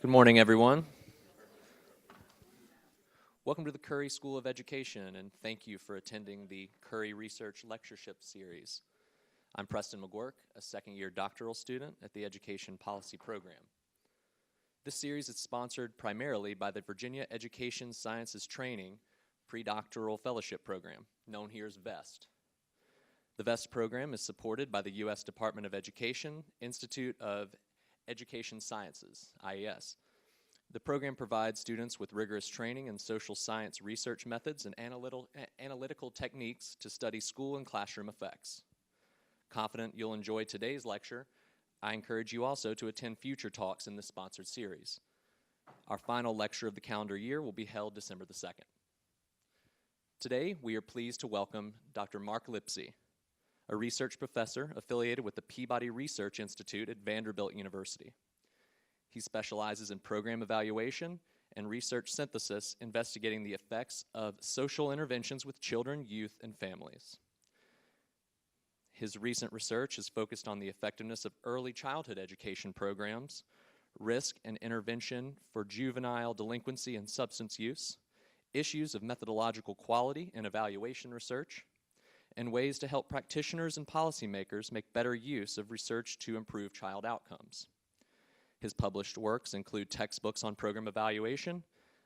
Good morning, everyone. Welcome to the Curry School of Education, and thank you for attending the Curry Research Lectureship Series. I'm Preston McGuirk, a second-year doctoral student at the Education Policy Program. This series is sponsored primarily by the Virginia Education Sciences Training Predoctoral Fellowship Program, known here as VEST. The VEST program is supported by the U.S. Department of Education Institute of Education Sciences, IES. The program provides students with rigorous training in social science research methods and analytical techniques to study school and classroom effects. Confident you'll enjoy today's lecture, I encourage you also to attend future talks in this sponsored series. Our final lecture of the calendar year will be held December the 2nd. Today, we are pleased to welcome Dr. Mark Lipsey, a research professor affiliated with the Peabody Research Institute at Vanderbilt University. He specializes in program evaluation and research synthesis, investigating the effects of social interventions with children, youth, and families. His recent research is focused on the effectiveness of early childhood education programs, risk and intervention for juvenile delinquency and substance use, issues of methodological quality and evaluation research, and ways to help practitioners and policymakers make better use of research to improve child outcomes. His published works include textbooks on program evaluation,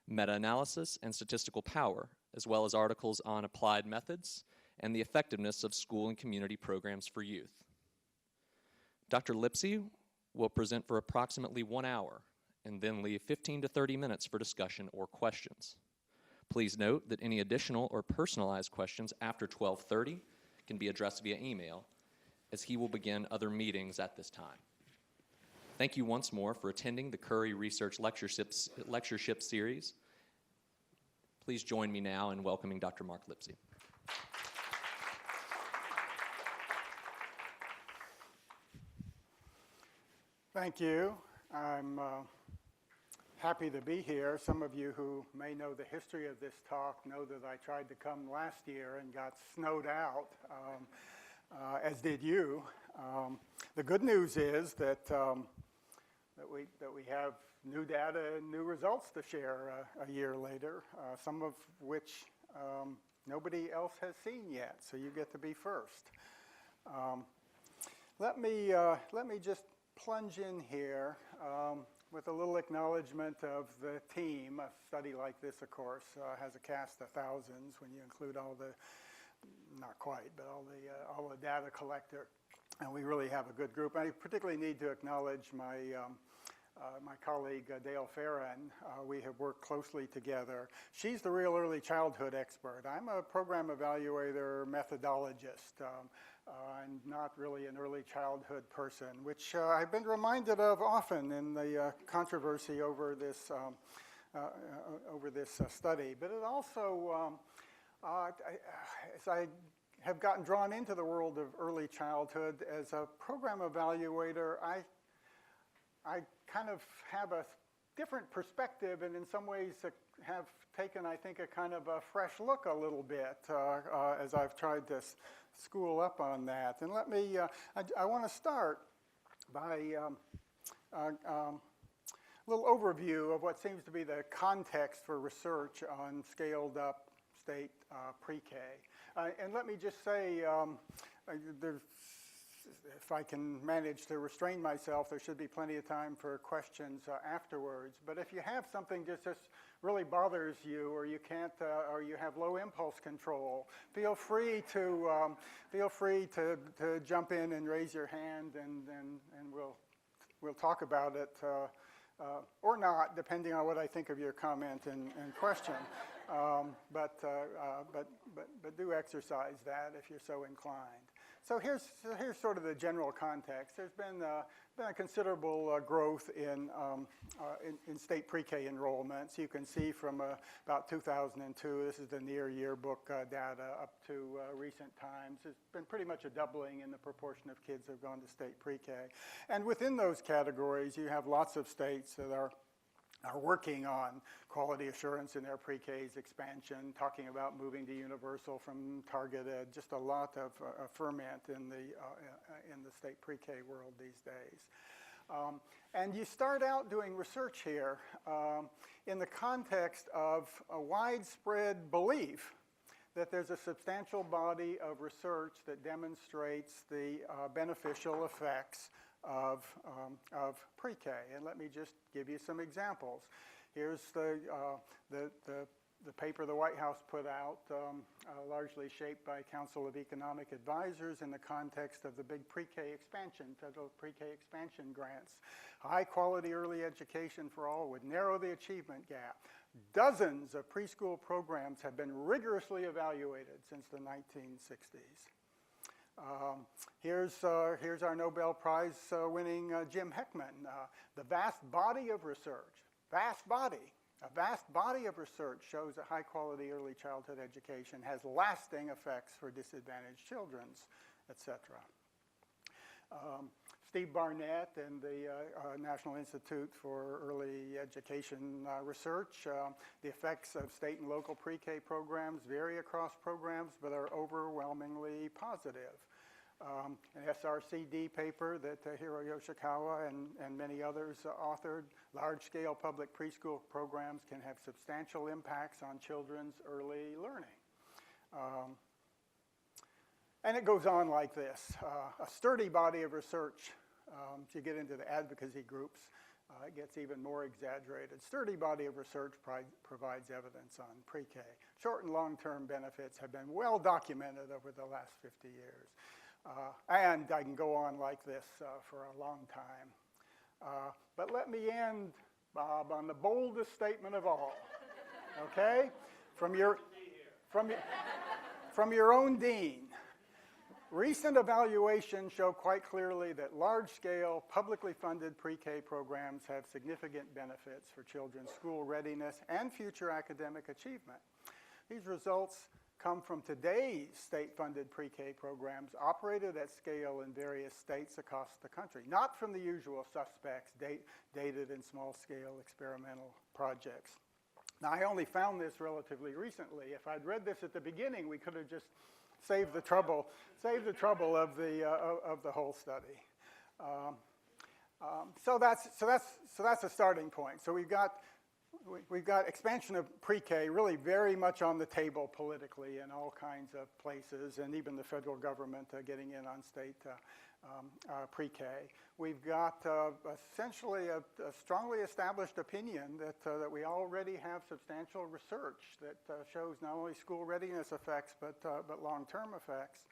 meta-analysis, and statistical power, as well as articles on applied methods and the effectiveness of school and community programs for youth. Dr. Lipsey will present for approximately 1 hour and then leave 15 to 30 minutes for discussion or questions. Please note that any additional or personalized questions after 12:30 can be addressed via email, as he will begin other meetings at this time. Thank you once more for attending the Curry Research Lectureship Series. Please join me now in welcoming Dr. Mark Lipsey. Thank you. I'm happy to be here. Some of you who may know the history of this talk know that I tried to come last year and got snowed out, as did you. The good news is that we have new data and new results to share a year later, some of which nobody else has seen yet, so you get to be first. Let me just plunge in here with a little acknowledgement of the team. A study like this, of course, has a cast of thousands when you include all the, not quite, but all the data collector. And we really have a good group. I particularly need to acknowledge my colleague, Dale Farron. We have worked closely together. She's the real early childhood expert. I'm a program evaluator, methodologist, and not really an early childhood person, which I've been reminded of often in the controversy over this study. But it also, as I have gotten drawn into the world of early childhood as a program evaluator, I kind of have a different perspective, and in some ways have taken, I think, a kind of a fresh look a little bit as I've tried to school up on that. And let me, I want to start by a little overview of what seems to be the context for research on scaled up state pre-K. And let me just say, if I can manage to restrain myself, there should be plenty of time for questions afterwards. But if you have something that just really bothers you, or you can't, or you have low impulse control, feel free to jump in and raise your hand, and we'll talk about it, or not, depending on what I think of your comment and question. But do exercise that if you're so inclined. So here's sort of the general context. There's been a considerable growth in state pre-K enrollments. You can see from about 2002, this is the near yearbook data, up to recent times. There's been pretty much a doubling in the proportion of kids who have gone to state pre-K. And within those categories, you have lots of states that are working on quality assurance in their pre-K's expansion, talking about moving to universal from targeted, just a lot of ferment in the state pre-K world these days. And you start out doing research here in the context of a widespread belief that there's a substantial body of research that demonstrates the beneficial effects of pre-K. And let me just give you some examples. Here's the paper the White House put out, largely shaped by Council of Economic Advisors in the context of the big pre-K expansion, federal pre-K expansion grants. High quality early education for all would narrow the achievement gap. Dozens of preschool programs have been rigorously evaluated since the 1960s. Here's our Nobel Prize winning Jim Heckman. The vast body of research, a vast body of research shows that high quality early childhood education has lasting effects for disadvantaged children, etc. Steve Barnett and the National Institute for Early Education Research. The effects of state and local pre-K programs vary across programs, but are overwhelmingly positive. An SRCD paper that Hiro Yoshikawa and many others authored, large-scale public preschool programs can have substantial impacts on children's early learning. And it goes on like this. A sturdy body of research, if you get into the advocacy groups, it gets even more exaggerated. Sturdy body of research provides evidence on pre-K. Short and long-term benefits have been well documented over the last 50 years. And I can go on like this for a long time. But let me end, Bob, on the boldest statement of all, okay? From your own dean. Recent evaluations show quite clearly that large-scale, publicly funded pre-K programs have significant benefits for children's school readiness and future academic achievement. These results come from today's state-funded pre-K programs operated at scale in various states across the country, not from the usual suspects, dated in small-scale experimental projects. Now, I only found this relatively recently. If I'd read this at the beginning, we could have just saved the trouble of the whole study. So that's a starting point. So we've got expansion of pre-K really very much on the table politically in all kinds of places, and even the federal government getting in on state pre-K. We've got essentially a strongly established opinion that we already have substantial research that shows not only school readiness effects but long-term effects.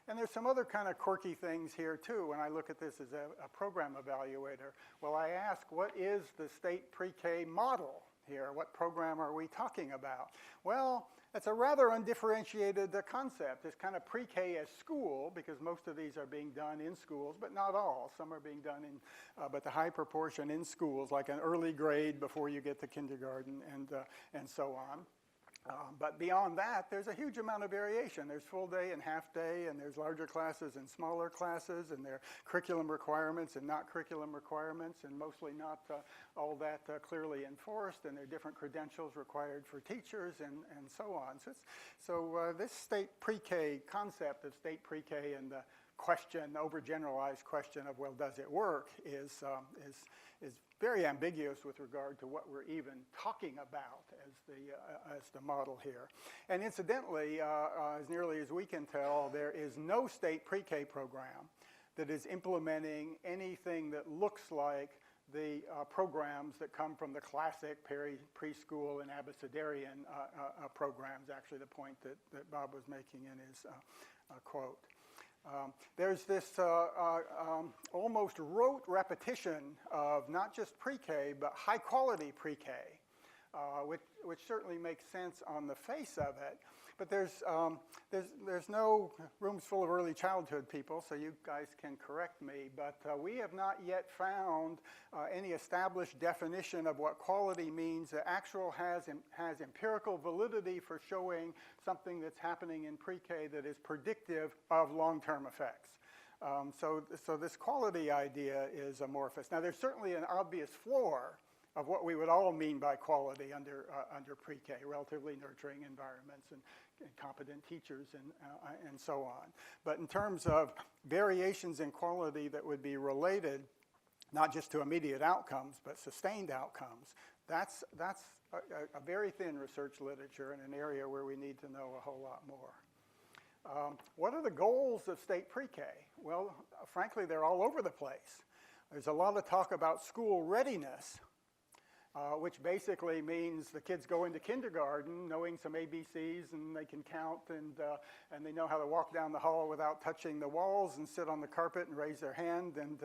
And there's some other kind of quirky things here too when I look at this as a program evaluator. Well, I ask, what is the state pre-K model here? What program are we talking about? Well, it's a rather undifferentiated concept. It's kind of pre-K as school, because most of these are being done in schools, but not all. Some are being done but the high proportion in schools, like an early grade before you get to kindergarten and so on. But beyond that, there's a huge amount of variation. There's full day and half day, and there's larger classes and smaller classes, and there are curriculum requirements and not curriculum requirements, and mostly not all that clearly enforced, and there are different credentials required for teachers and so on. So this state pre-K concept of state pre-K and the overgeneralized question of, well, does it work, is very ambiguous with regard to what we're even talking about as the model here. And incidentally, as nearly as we can tell, there is no state pre-K program that is implementing anything that looks like the programs that come from the classic preschool and abecedarian programs, actually the point that Bob was making in his quote. There's this almost rote repetition of not just pre-K, but high-quality pre-K, which certainly makes sense on the face of it. But there's no rooms full of early childhood people, so you guys can correct me. But we have not yet found any established definition of what quality means that has empirical validity for showing something that's happening in pre-K that is predictive of long-term effects. So this quality idea is amorphous. Now, there's certainly an obvious floor of what we would all mean by quality under pre-K, relatively nurturing environments and competent teachers and so on. But in terms of variations in quality that would be related not just to immediate outcomes, but sustained outcomes. That's a very thin research literature in an area where we need to know a whole lot more. What are the goals of state pre-K? Well, frankly, they're all over the place. There's a lot of talk about school readiness, which basically means the kids go into kindergarten knowing some ABCs and they can count and they know how to walk down the hall without touching the walls and sit on the carpet and raise their hand and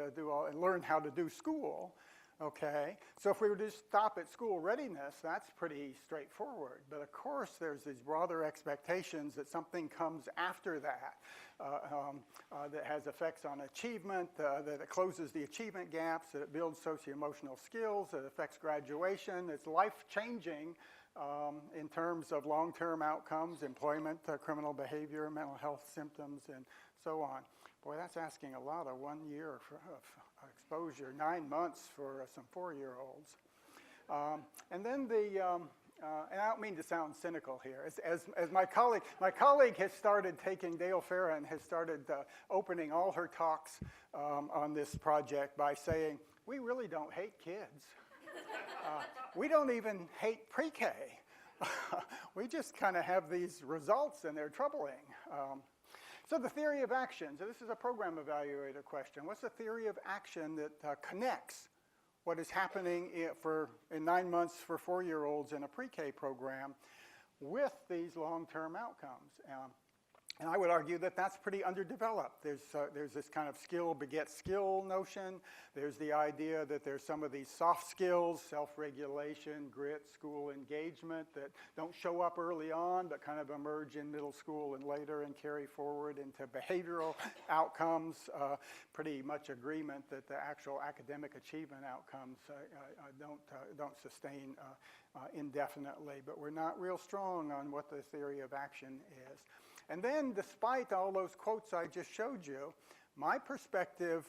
learn how to do school. Okay, so if we were to stop at school readiness, that's pretty straightforward. But of course, there's these broader expectations that something comes after that that has effects on achievement, that it closes the achievement gaps, that it builds socio-emotional skills, that affects graduation. It's life-changing in terms of long-term outcomes, employment, criminal behavior, mental health symptoms, and so on. Boy, that's asking a lot of 1 year of exposure, 9 months for some 4-year-olds. And then and I don't mean to sound cynical here, as my colleague has started taking, Dale Farron has started opening all her talks on this project by saying, we really don't hate kids. We don't even hate pre-K. We just kind of have these results and they're troubling. So the theory of action. So this is a program evaluator question. What's the theory of action that connects what is happening in 9 months for 4-year-olds in a pre-K program with these long-term outcomes? And I would argue that that's pretty underdeveloped. There's this kind of skill begets skill notion. There's the idea that there's some of these soft skills, self-regulation, grit, school engagement, that don't show up early on but kind of emerge in middle school and later and carry forward into behavioral outcomes. Pretty much agreement that the actual academic achievement outcomes don't sustain indefinitely, but we're not real strong on what the theory of action is. And then, despite all those quotes I just showed you, my perspective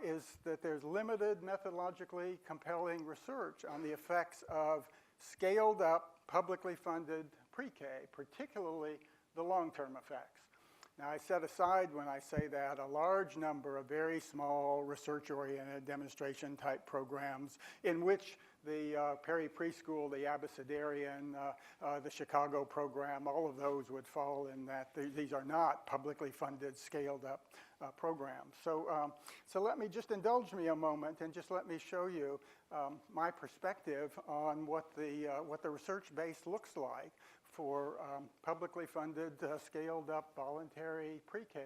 is that there's limited methodologically compelling research on the effects of scaled up, publicly funded pre-K, particularly the long-term effects. Now, I set aside when I say that a large number of very small research-oriented demonstration-type programs in which the Perry Preschool, the Abecedarian, the Chicago program, all of those would fall in that. These are not publicly funded, scaled-up programs. So let me just indulge me a moment and just let me show you my perspective on what the research base looks like for publicly funded, scaled-up, voluntary pre-K.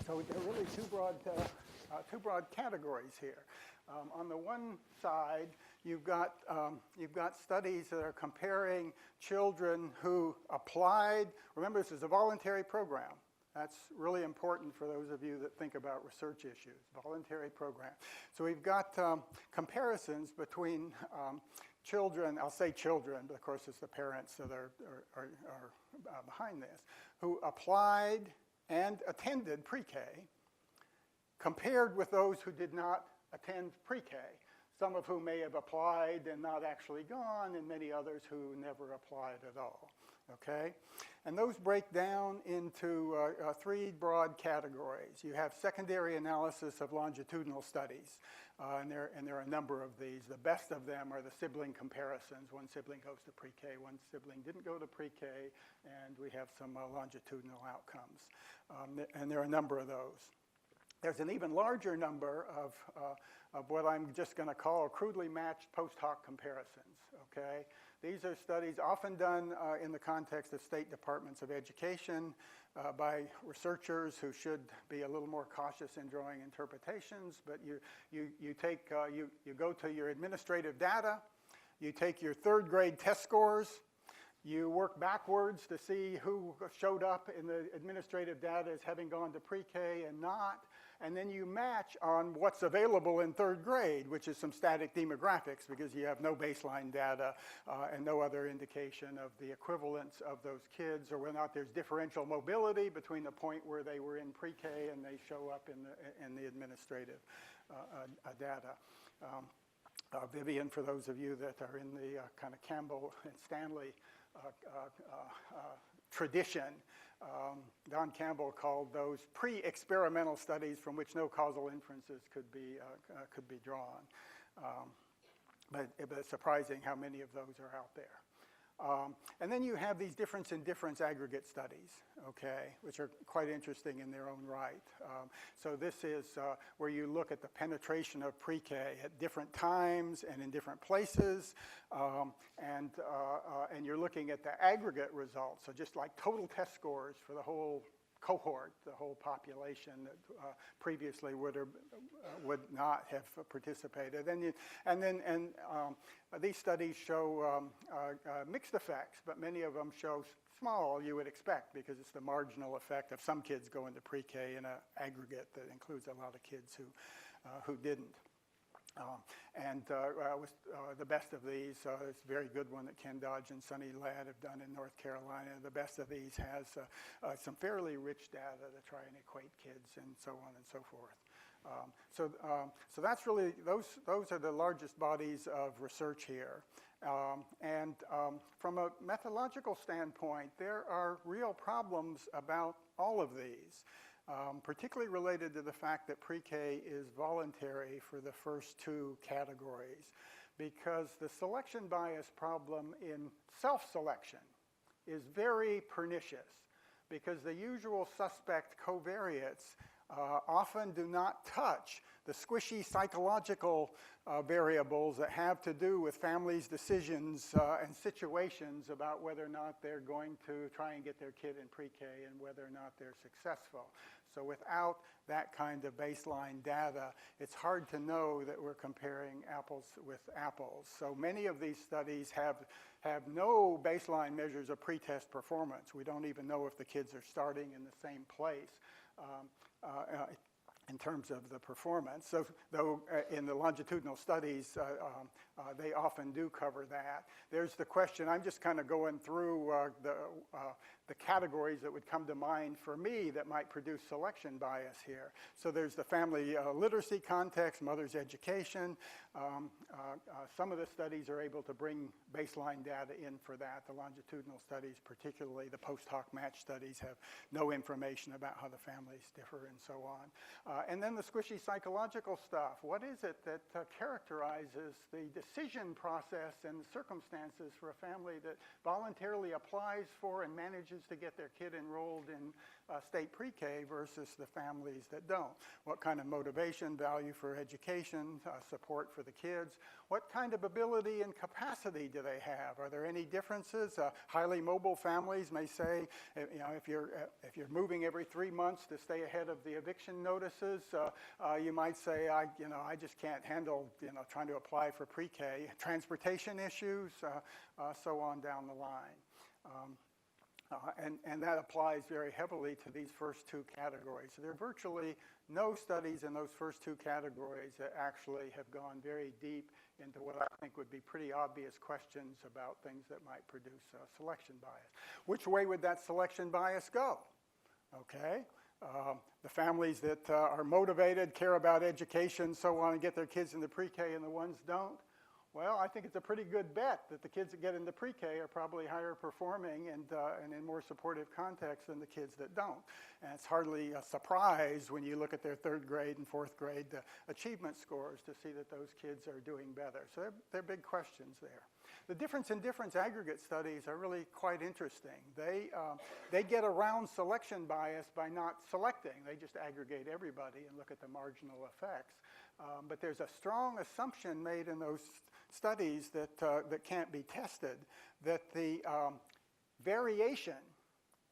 So there are really two broad categories here. On the one side, you've got studies that are comparing children who applied. Remember, this is a voluntary program. That's really important for those of you that think about research issues. Voluntary program. So we've got comparisons between children. I'll say children, but of course it's the parents that are behind this, who applied and attended pre-K, compared with those who did not attend pre-K, some of whom may have applied and not actually gone, and many others who never applied at all, okay? And those break down into 3 broad categories. You have secondary analysis of longitudinal studies, and there are a number of these. The best of them are the sibling comparisons. One sibling goes to pre-K, one sibling didn't go to pre-K, and we have some longitudinal outcomes. And there are a number of those. There's an even larger number of what I'm just going to call crudely matched post hoc comparisons, okay? These are studies often done in the context of state departments of education by researchers who should be a little more cautious in drawing interpretations, but you go to your administrative data, you take your 3rd grade test scores, you work backwards to see who showed up in the administrative data as having gone to pre-K and not, and then you match on what's available in 3rd grade, which is some static demographics because you have no baseline data and no other indication of the equivalence of those kids, or whether or not there's differential mobility between the point where they were in pre-K and they show up in the administrative data. Vivian, for those of you that are in the kind of Campbell and Stanley tradition, Don Campbell called those pre-experimental studies from which no causal inferences could be drawn. But it's surprising how many of those are out there. And then you have these difference in difference aggregate studies, okay, which are quite interesting in their own right. So this is where you look at the penetration of pre-K at different times and in different places, and you're looking at the aggregate results, so just like total test scores for the whole cohort, the whole population that previously would not have participated. And these studies show mixed effects, but many of them show small, you would expect, because it's the marginal effect of some kids going to pre-K in an aggregate that includes a lot of kids who didn't. The best of these, it's a very good one that Ken Dodge and Sonny Ladd have done in North Carolina. The best of these has some fairly rich data to try and equate kids and so on and so forth. So that's really, those are the largest bodies of research here. From a methodological standpoint, there are real problems about all of these. Particularly related to the fact that pre-K is voluntary for the first two categories, because the selection bias problem in self-selection is very pernicious, because the usual suspect covariates often do not touch the squishy psychological variables that have to do with families' decisions and situations about whether or not they're going to try and get their kid in pre-K and whether or not they're successful. So without that kind of baseline data, it's hard to know that we're comparing apples with apples. So many of these studies have no baseline measures of pretest performance. We don't even know if the kids are starting in the same place in terms of the performance. So though in the longitudinal studies, they often do cover that. There's the question, I'm just kind of going through the categories that would come to mind for me that might produce selection bias here. So there's the family literacy context, mother's education. Some of the studies are able to bring baseline data in for that. The longitudinal studies, particularly the post hoc match studies, have no information about how the families differ and so on. And then the squishy psychological stuff. What is it that characterizes the decision process and the circumstances for a family that voluntarily applies for and manages to get their kid enrolled in state pre-K versus the families that don't? What kind of motivation, value for education, support for the kids? What kind of ability and capacity do they have? Are there any differences? Highly mobile families may say, if you're moving every 3 months to stay ahead of the eviction notices, you might say, I just can't handle, trying to apply for pre-K. Transportation issues, so on down the line. And that applies very heavily to these first two categories. So there are virtually no studies in those first two categories that actually have gone very deep into what I think would be pretty obvious questions about things that might produce selection bias. Which way would that selection bias go? Okay. The families that are motivated, care about education, so on, and get their kids into pre-K, and the ones don't, well, I think it's a pretty good bet that the kids that get into pre-K are probably higher performing and in more supportive context than the kids that don't. And it's hardly a surprise when you look at their third grade and fourth grade achievement scores to see that those kids are doing better. So they're big questions there. The difference in difference aggregate studies are really quite interesting. They get around selection bias by not selecting. They just aggregate everybody and look at the marginal effects. But there's a strong assumption made in those studies that can't be tested, that the variation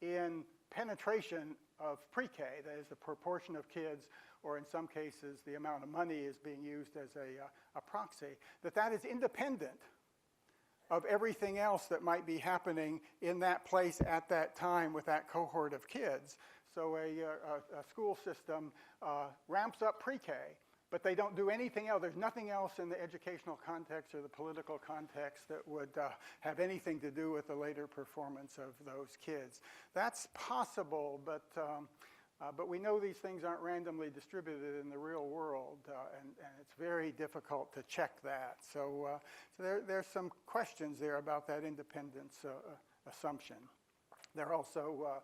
in penetration of pre-K, that is the proportion of kids, or in some cases the amount of money is being used as a proxy, that is independent of everything else that might be happening in that place at that time with that cohort of kids. So a school system ramps up pre-K, but they don't do anything else. There's nothing else in the educational context or the political context that would have anything to do with the later performance of those kids. That's possible, but we know these things aren't randomly distributed in the real world, and it's very difficult to check that. So there's some questions there about that independence assumption. There are also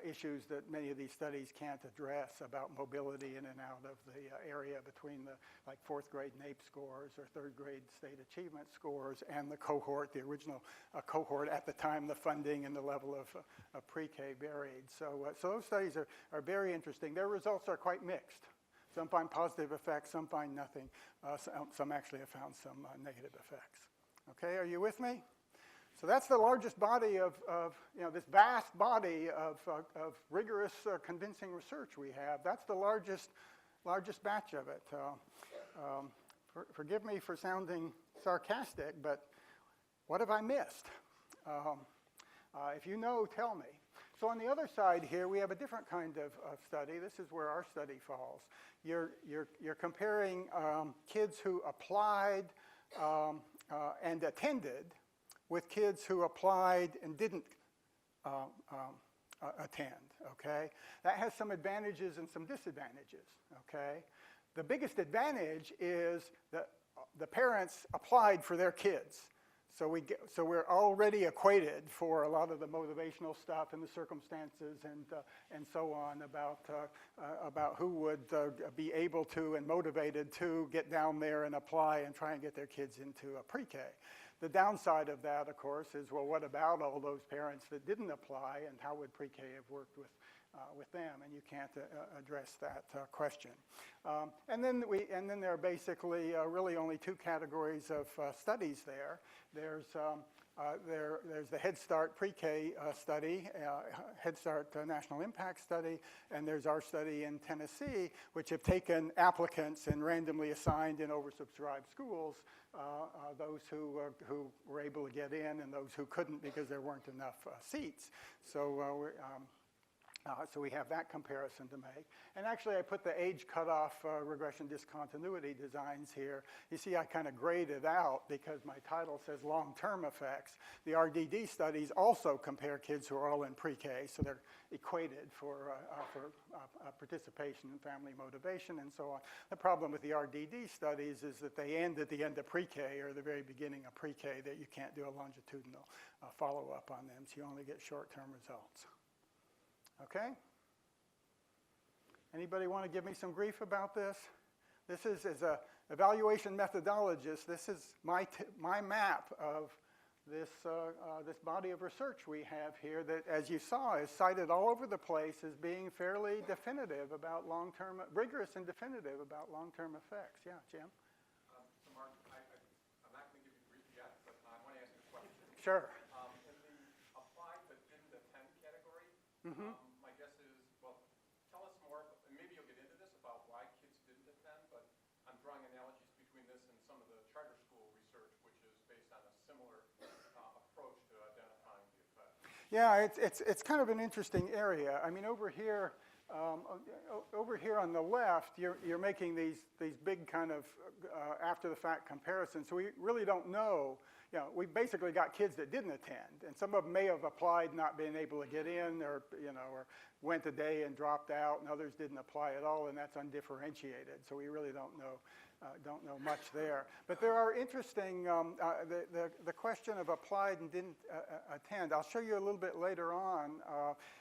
issues that many of these studies can't address about mobility in and out of the area between the like 4th grade NAEP scores or 3rd grade state achievement scores and the cohort, the original cohort at the time the funding and the level of pre-K varied. So those studies are very interesting. Their results are quite mixed. Some find positive effects, some find nothing. Some actually have found some negative effects. Okay, are you with me? So that's the largest body of this vast body of rigorous, convincing research we have. That's the largest batch of it. Forgive me for sounding sarcastic, but what have I missed? If you know, tell me. So on the other side here, we have a different kind of study. This is where our study falls. You're comparing kids who applied and attended with kids who applied and didn't attend, okay? That has some advantages and some disadvantages, okay? The biggest advantage is that the parents applied for their kids. So we're already equated for a lot of the motivational stuff and the circumstances and so on about who would be able to and motivated to get down there and apply and try and get their kids into a pre-K. The downside of that, of course, is, well, what about all those parents that didn't apply, and how would pre-K have worked with them? And you can't address that question. And then there are basically really only 2 categories of studies there. There's the Head Start pre-K study, Head Start National Impact Study, and there's our study in Tennessee, which have taken applicants and randomly assigned in oversubscribed schools, those who were able to get in and those who couldn't because there weren't enough seats. So we have that comparison to make. And actually, I put the age cutoff regression discontinuity designs here. You see, I kind of graded out because my title says long-term effects. The RDD studies also compare kids who are all in pre-K, so they're equated for participation in family motivation and so on. The problem with the RDD studies is that they end at the end of pre-K or the very beginning of pre-K, that you can't do a longitudinal follow-up on them, so you only get short-term results. Okay? Anybody want to give me some grief about this? This is, as an evaluation methodologist, this is my map of this body of research we have here that, as you saw, is cited all over the place as being fairly definitive about long-term, rigorous and definitive about long-term effects. Yeah, Jim? So Mark, I'm not going to give you grief yet, but I want to ask you a question. Sure. In the applied but didn't attend category, my guess is, well, tell us more, and maybe you'll get into this about why kids didn't attend, but I'm drawing analogies between this and some of the charter school research, which is based on a similar approach to identifying the effect. Yeah, it's kind of an interesting area. I mean, over here on the left, you're making these big kind of after-the-fact comparisons. So we really don't know. You know, we basically got kids that didn't attend, and some of them may have applied, not being able to get in, or or went a day and dropped out, and others didn't apply at all, and that's undifferentiated. So we really don't know much there. But there are interesting, the question of applied and didn't attend. I'll show you a little bit later on.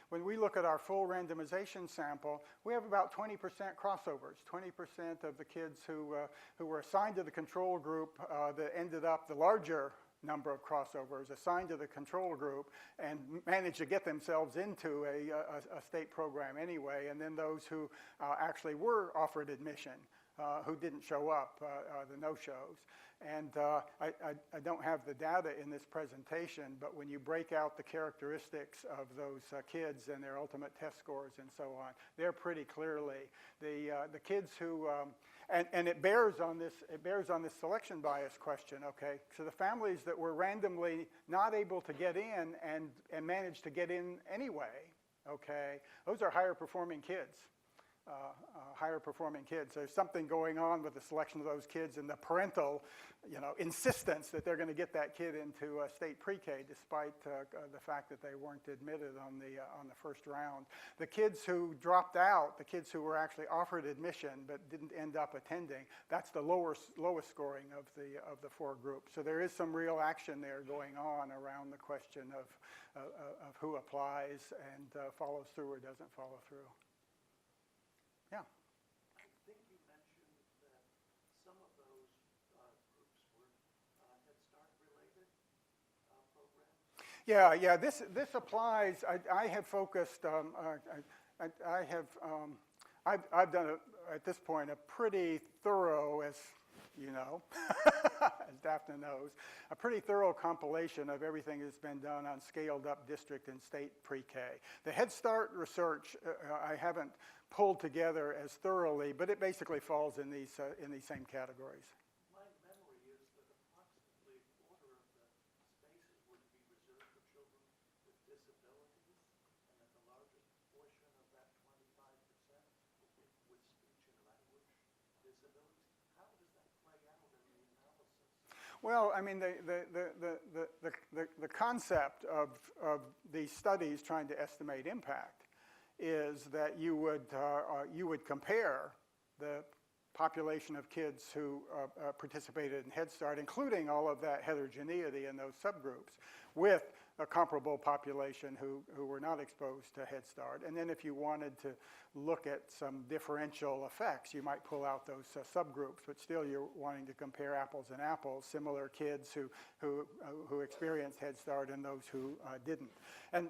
When we look at our full randomization sample, we have about 20% crossovers. 20% of the kids who were assigned to the control group that ended up the larger number of crossovers assigned to the control group and managed to get themselves into a state program anyway, and then those who actually were offered admission who didn't show up, the no-shows. And I don't have the data in this presentation, but when you break out the characteristics of those kids and their ultimate test scores and so on, they're pretty clearly the kids who and it bears on this selection bias question. Okay, so the families that were randomly not able to get in and managed to get in anyway, okay, those are higher performing kids. higher performing kids. There's something going on with the selection of those kids and the parental, insistence that they're going to get that kid into state pre-K, despite the fact that they weren't admitted on the first round. The kids who dropped out, the kids who were actually offered admission but didn't end up attending, that's the lowest scoring of the four groups. So there is some real action there going on around the question of who applies and follows through or doesn't follow through. Yeah. I think you mentioned that some of those groups were Head Start related programs. Yeah. This applies. I have focused. I've done at this point a pretty thorough, as you know, as Daphne knows, a pretty thorough compilation of everything that's been done on scaled up district and state pre-K. The Head Start research I haven't pulled together as thoroughly, but it basically falls in these same categories. My memory is that approximately a quarter of the spaces would be reserved for children with disabilities, and that the largest portion of that 25% would be with speech and language disabilities. How does that play out in the analysis? Well, I mean, the concept of these studies trying to estimate impact is that you would compare the population of kids who participated in Head Start, including all of that heterogeneity in those subgroups, with a comparable population who were not exposed to Head Start. And then if you wanted to look at some differential effects, you might pull out those subgroups, but still you're wanting to compare apples and apples, similar kids who experienced Head Start and those who didn't. And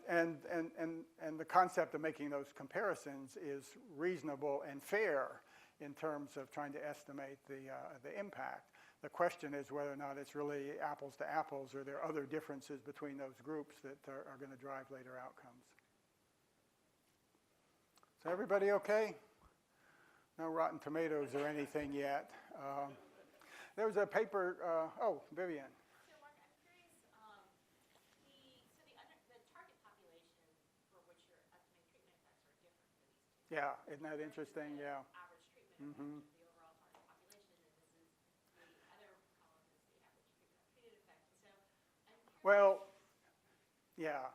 the concept of making those comparisons is reasonable and fair in terms of trying to estimate the impact. The question is whether or not it's really apples to apples, or there are other differences between those groups that are going to drive later outcomes. So everybody okay? No rotten tomatoes or anything yet. There was a paper, Vivian. So Mark, I'm curious, the target population for which you're estimating treatment effects are different for these two. Yeah, isn't that interesting? Yeah. Average treatment effect Mm-hmm. of the overall target population, and this is the other column is the average treated effect. So I'm curious. Well, yeah.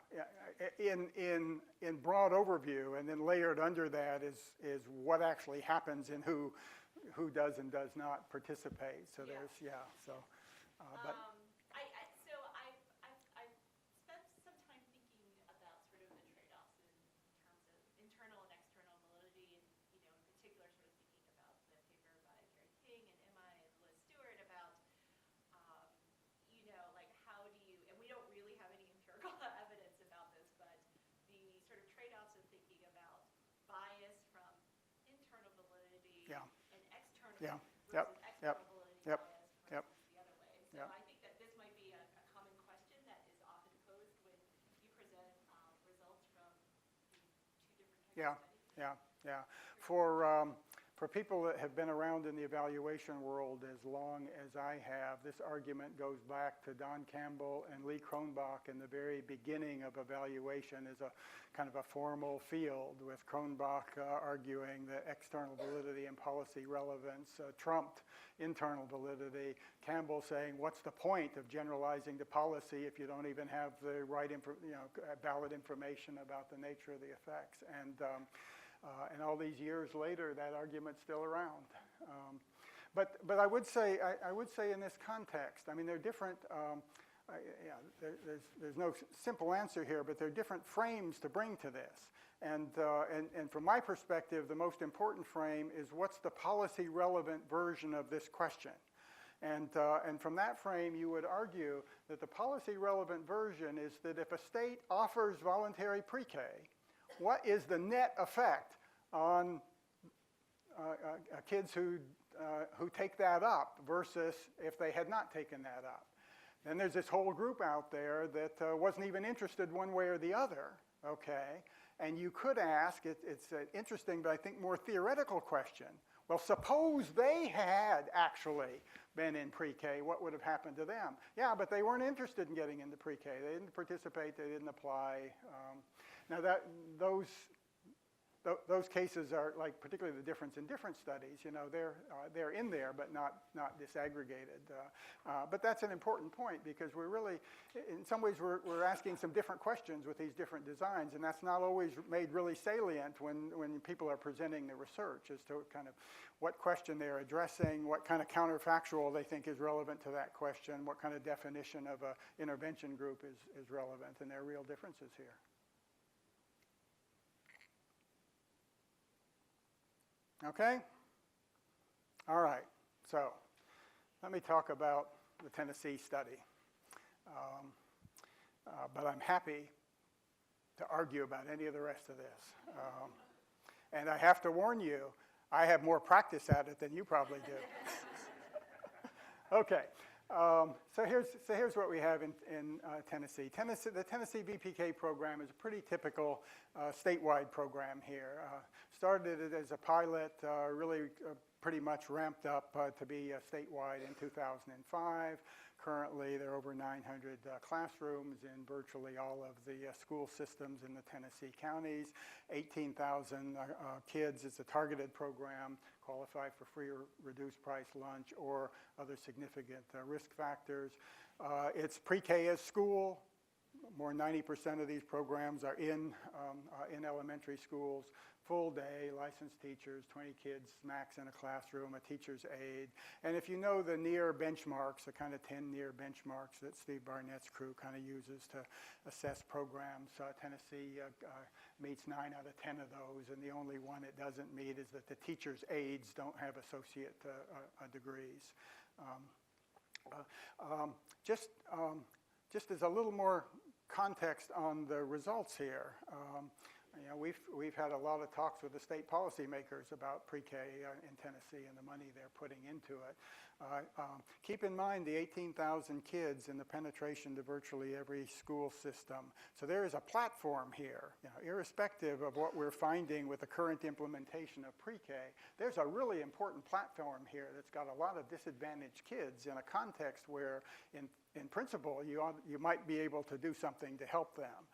In broad overview, and then layered under that is what actually happens and who does and does not participate. So Yeah. but. So I've spent some time thinking about sort of the trade-offs in terms of internal and external validity, and in particular, sort of thinking about the paper by Gary King and Emma and Liz Stewart about like how do you, and we don't really have any empirical evidence about this, but the sort of trade-offs of thinking about bias from internal validity Yeah. and external Yeah. versus Yep. external validity Yep. bias Yep. versus the other way. And so Yep. I think that this might be a common question that is often posed when you present results from the two different types Yeah. of studies. Yeah. For people that have been around in the evaluation world as long as I have, this argument goes back to Don Campbell and Lee Cronbach in the very beginning of evaluation as a kind of a formal field, with Cronbach arguing that external validity and policy relevance trumped internal validity. Campbell saying, what's the point of generalizing to policy if you don't even have the right, valid information about the nature of the effects? And all these years later, that argument's still around. But I would say in this context, I mean, there are different. There's no simple answer here, but there are different frames to bring to this. And from my perspective, the most important frame is what's the policy relevant version of this question. And from that frame, you would argue that the policy relevant version is that if a state offers voluntary pre-K, what is the net effect on kids who take that up versus if they had not taken that up? Then there's this whole group out there that wasn't even interested one way or the other, okay? And you could ask, it's an interesting but I think more theoretical question. Well, suppose they had actually been in pre-K, what would have happened to them? Yeah, but they weren't interested in getting into pre-K. They didn't participate, they didn't apply. Now those those cases are like, particularly the difference in different studies, you know, they're in there but not disaggregated. But that's an important point, because we're really, in some ways, we're asking some different questions with these different designs, and that's not always made really salient when people are presenting the research as to kind of what question they're addressing, what kind of counterfactual they think is relevant to that question, what kind of definition of an intervention group is relevant, and there are real differences here. Okay? All right, so let me talk about the Tennessee study. But I'm happy to argue about any of the rest of this. And I have to warn you, I have more practice at it than you probably do. Okay, so here's what we have in Tennessee. The Tennessee VPK program is a pretty typical statewide program here. Started it as a pilot, really pretty much ramped up to be statewide in 2005. Currently, there are over 900 classrooms in virtually all of the school systems in the Tennessee counties. 18,000 kids. It's a targeted program, qualify for free or reduced price lunch or other significant risk factors. It's pre-K as school. More than 90% of these programs are in elementary schools. Full day, licensed teachers, 20 kids max in a classroom, a teacher's aide. And if you know the NEAR benchmarks, the kind of 10 NEAR benchmarks that Steve Barnett's crew kind of uses to assess programs, Tennessee meets 9 out of 10 of those, and the only one it doesn't meet is that the teacher's aides don't have associate degrees. Just as a little more context on the results here, you know, we've had a lot of talks with the state policymakers about pre-K in Tennessee and the money they're putting into it. Keep in mind the 18,000 kids and the penetration to virtually every school system. So there is a platform here, you know, irrespective of what we're finding with the current implementation of pre-K. There's a really important platform here that's got a lot of disadvantaged kids in a context where, in principle, you might be able to do something to help them.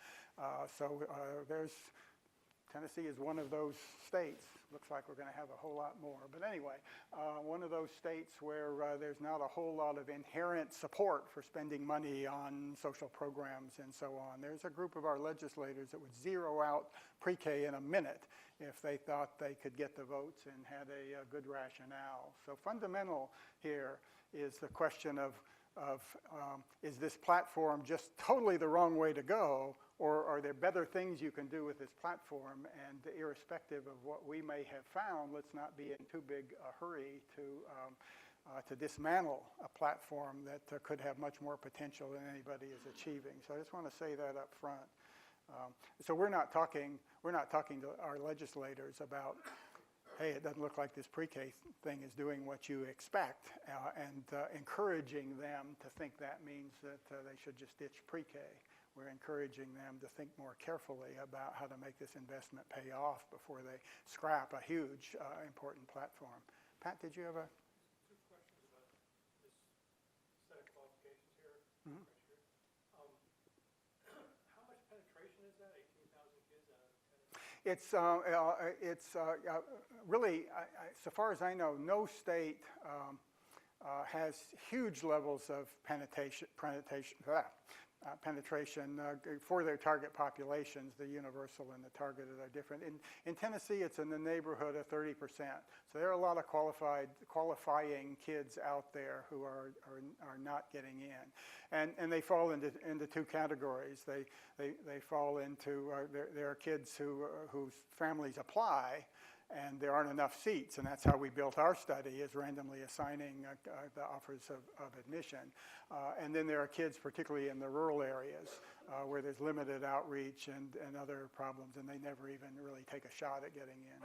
Tennessee is one of those states. Looks like we're going to have a whole lot more. But anyway, one of those states where there's not a whole lot of inherent support for spending money on social programs and so on. There's a group of our legislators that would zero out pre-K in a minute if they thought they could get the votes and had a good rationale. So fundamental here is the question of is this platform just totally the wrong way to go, or are there better things you can do with this platform? And irrespective of what we may have found, let's not be in too big a hurry to dismantle a platform that could have much more potential than anybody is achieving. So I just want to say that up front. So we're not talking to our legislators about, hey, it doesn't look like this pre-K thing is doing what you expect, and encouraging them to think that means that they should just ditch pre-K. We're encouraging them to think more carefully about how to make this investment pay off before they scrap a huge, important platform. Pat, did you have a? Two questions about this set of qualifications here. Mm-hmm. How much penetration is that? 18,000 kids out of 10? Really, so far as I know, no state has huge levels of penetration for their target populations. The universal and the targeted are different. In Tennessee, it's in the neighborhood of 30%. So there are a lot of qualifying kids out there who are not getting in, and they fall into two categories. They fall into there are kids whose families apply, and there aren't enough seats, and that's how we built our study, is randomly assigning the offers of admission. And then there are kids, particularly in the rural areas, where there's limited outreach and other problems, and they never even really take a shot at getting in,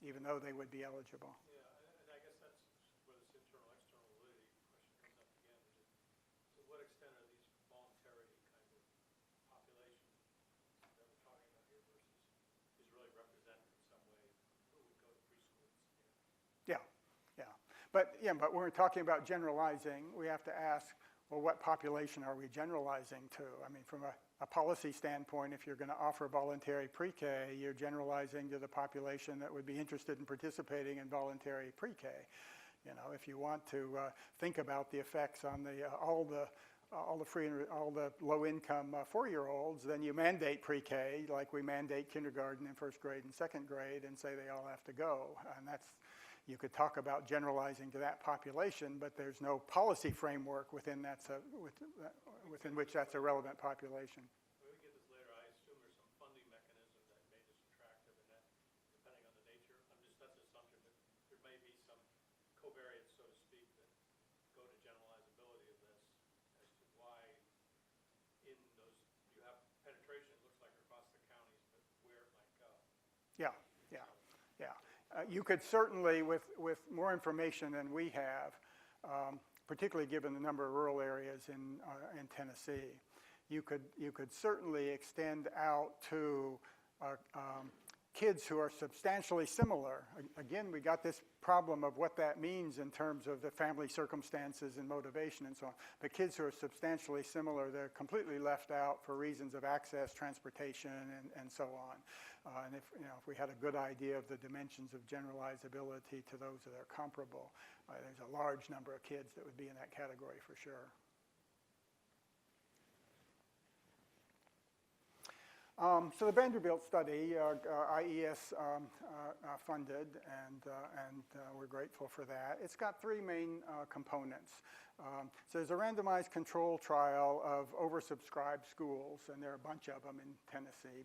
even though they would be eligible. Yeah, and I guess that's where this internal-external validity question comes up again. To what extent are these voluntary kind of populations that we're talking about here versus is really represented in some way who would go to preschools? Yeah. But when we're talking about generalizing, we have to ask, well, what population are we generalizing to? I mean, from a policy standpoint, if you're going to offer voluntary pre-K, you're generalizing to the population that would be interested in participating in voluntary pre-K. You know, if you want to think about the effects on all the low-income 4-year-olds, then you mandate pre-K, like we mandate kindergarten and first grade and second grade, and say they all have to go. And you could talk about generalizing to that population, but there's no policy framework within which that's a relevant population. When we get this later, I assume there's some funding mechanism that made this attractive, and that, depending on the nature, that's an assumption, but there may be some covariates, so to speak, that go to generalizability of this as to why in those, you have penetration, it looks like across the counties, but where it might go. Yeah. You could certainly, with more information than we have, particularly given the number of rural areas in Tennessee, you could certainly extend out to kids who are substantially similar. Again, we got this problem of what that means in terms of the family circumstances and motivation and so on. But kids who are substantially similar, they're completely left out for reasons of access, transportation, and so on. And if we had a good idea of the dimensions of generalizability to those that are comparable, there's a large number of kids that would be in that category for sure. So the Vanderbilt study, IES funded, and we're grateful for that. It's got 3 main components. So there's a randomized control trial of oversubscribed schools, and there are a bunch of them in Tennessee.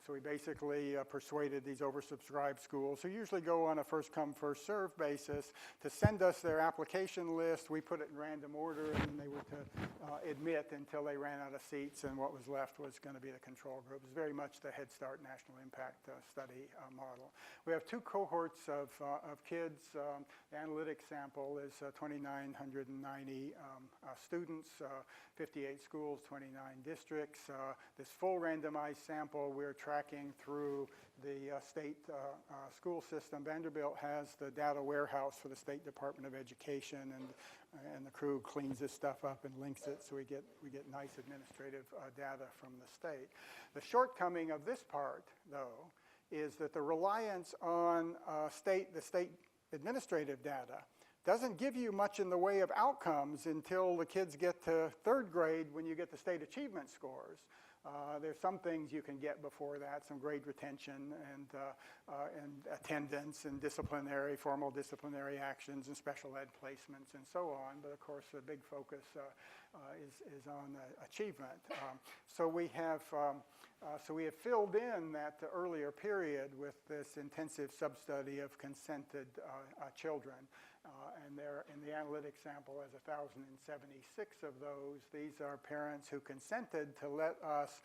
So we basically persuaded these oversubscribed schools, who usually go on a first-come, first-served basis, to send us their application list. We put it in random order, and they were to admit until they ran out of seats, and what was left was going to be the control group. It's very much the Head Start National Impact Study model. We have 2 cohorts of kids. The analytic sample is 2,990 students, 58 schools, 29 districts. This full randomized sample we're tracking through the state school system. Vanderbilt has the data warehouse for the State Department of Education, and the crew cleans this stuff up and links it, so we get nice administrative data from the state. The shortcoming of this part, though, is that the reliance on the state administrative data doesn't give you much in the way of outcomes until the kids get to 3rd grade, when you get the state achievement scores. There's some things you can get before that, some grade retention and attendance and formal disciplinary actions and special ed placements and so on. But of course, the big focus is on achievement. So we have filled in that earlier period with this intensive sub-study of consented children. And there, in the analytic sample, as 1,076 of those, these are parents who consented to let us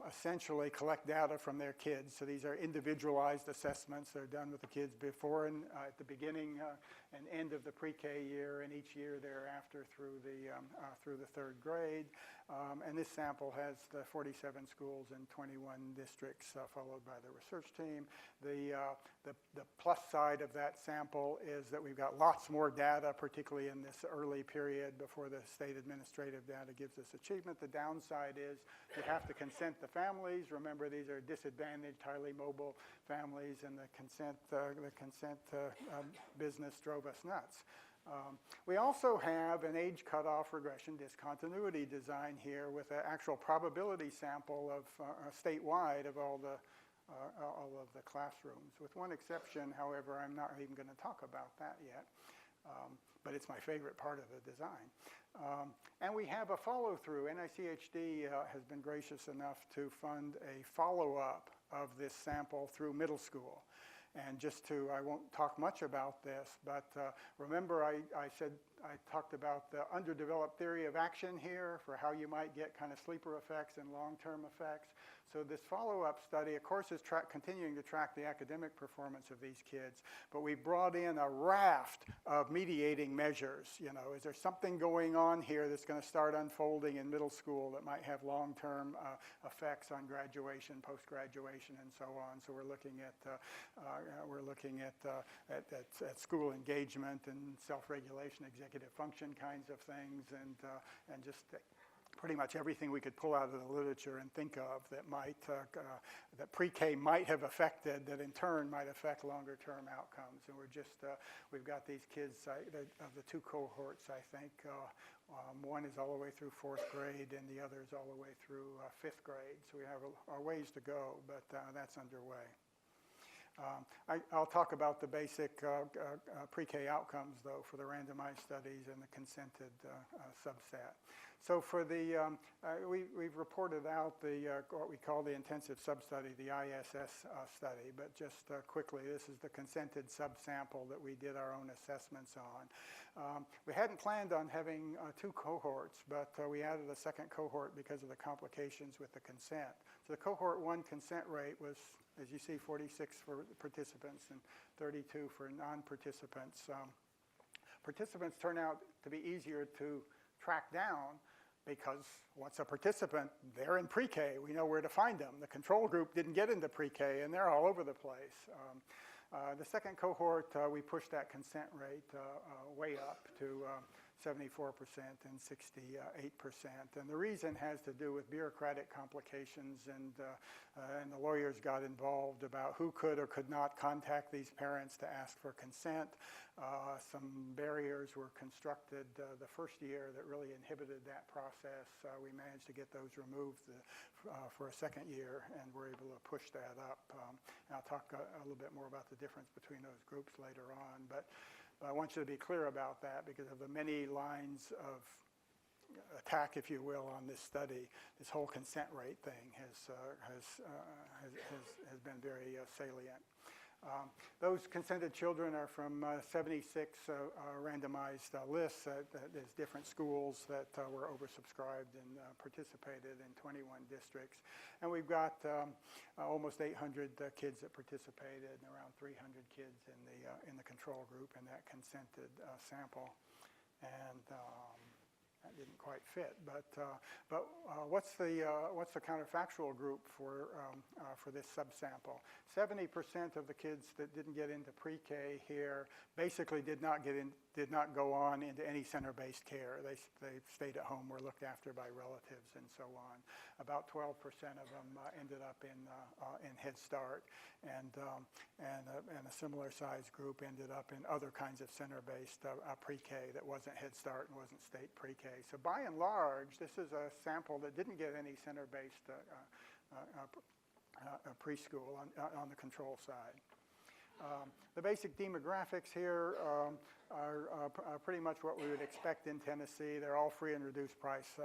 essentially collect data from their kids. So these are individualized assessments. They're done with the kids before and at the beginning and end of the pre-K year, and each year thereafter through the 3rd grade. And this sample has the 47 schools and 21 districts, followed by the research team. The plus side of that sample is that we've got lots more data, particularly in this early period before the state administrative data gives us achievement. The downside is you have to consent the families. Remember, these are disadvantaged, highly mobile families, and the consent business drove us nuts. We also have an age cutoff regression discontinuity design here with an actual probability sample of statewide of all of the classrooms. With one exception, however, I'm not even going to talk about that yet, but it's my favorite part of the design. And we have a follow-through. NICHD has been gracious enough to fund a follow-up of this sample through middle school. And I won't talk much about this, but remember I talked about the underdeveloped theory of action here for how you might get kind of sleeper effects and long-term effects. So this follow-up study, of course, is continuing to track the academic performance of these kids, but we brought in a raft of mediating measures. You know, is there something going on here that's going to start unfolding in middle school that might have long-term effects on graduation, post-graduation, and so on? So we're looking at school engagement and self-regulation, executive function kinds of things, and just pretty much everything we could pull out of the literature and think of that might that pre-K might have affected, that in turn might affect longer-term outcomes. And we've got these kids of the two cohorts. I think one is all the way through 4th grade, and the other is all the way through 5th grade. So we have a ways to go, but that's underway. I'll talk about the basic pre-K outcomes, though, for the randomized studies and the consented subset. So for we've reported out what we call the intensive sub-study, the ISS study, but just quickly, this is the consented subsample that we did our own assessments on. We hadn't planned on having 2 cohorts, but we added a second cohort because of the complications with the consent. So the cohort 1 consent rate was, as you see, 46 for participants and 32 for non-participants. Participants turn out to be easier to track down because once a participant, they're in pre-K. We know where to find them. The control group didn't get into pre-K, and they're all over the place. The second cohort, we pushed that consent rate way up to 74% and 68%. And the reason has to do with bureaucratic complications, and the lawyers got involved about who could or could not contact these parents to ask for consent. Some barriers were constructed the first year that really inhibited that process. We managed to get those removed for a second year, and we're able to push that up. I'll talk a little bit more about the difference between those groups later on, but I want you to be clear about that because of the many lines of attack, if you will, on this study. This whole consent rate thing has been very salient. Those consented children are from 76 randomized lists. There's different schools that were oversubscribed and participated in 21 districts. And we've got almost 800 kids that participated and around 300 kids in the control group in that consented sample. And that didn't quite fit, but what's the counterfactual group for this subsample? 70% of the kids that didn't get into pre-K here basically did not go on into any center-based care. They stayed at home, were looked after by relatives, and so on. About 12% of them ended up in Head Start, and a similar size group ended up in other kinds of center-based pre-K that wasn't Head Start and wasn't state pre-K. So by and large, this is a sample that didn't get any center-based preschool on the control side. The basic demographics here are pretty much what we would expect in Tennessee. They're all free and reduced price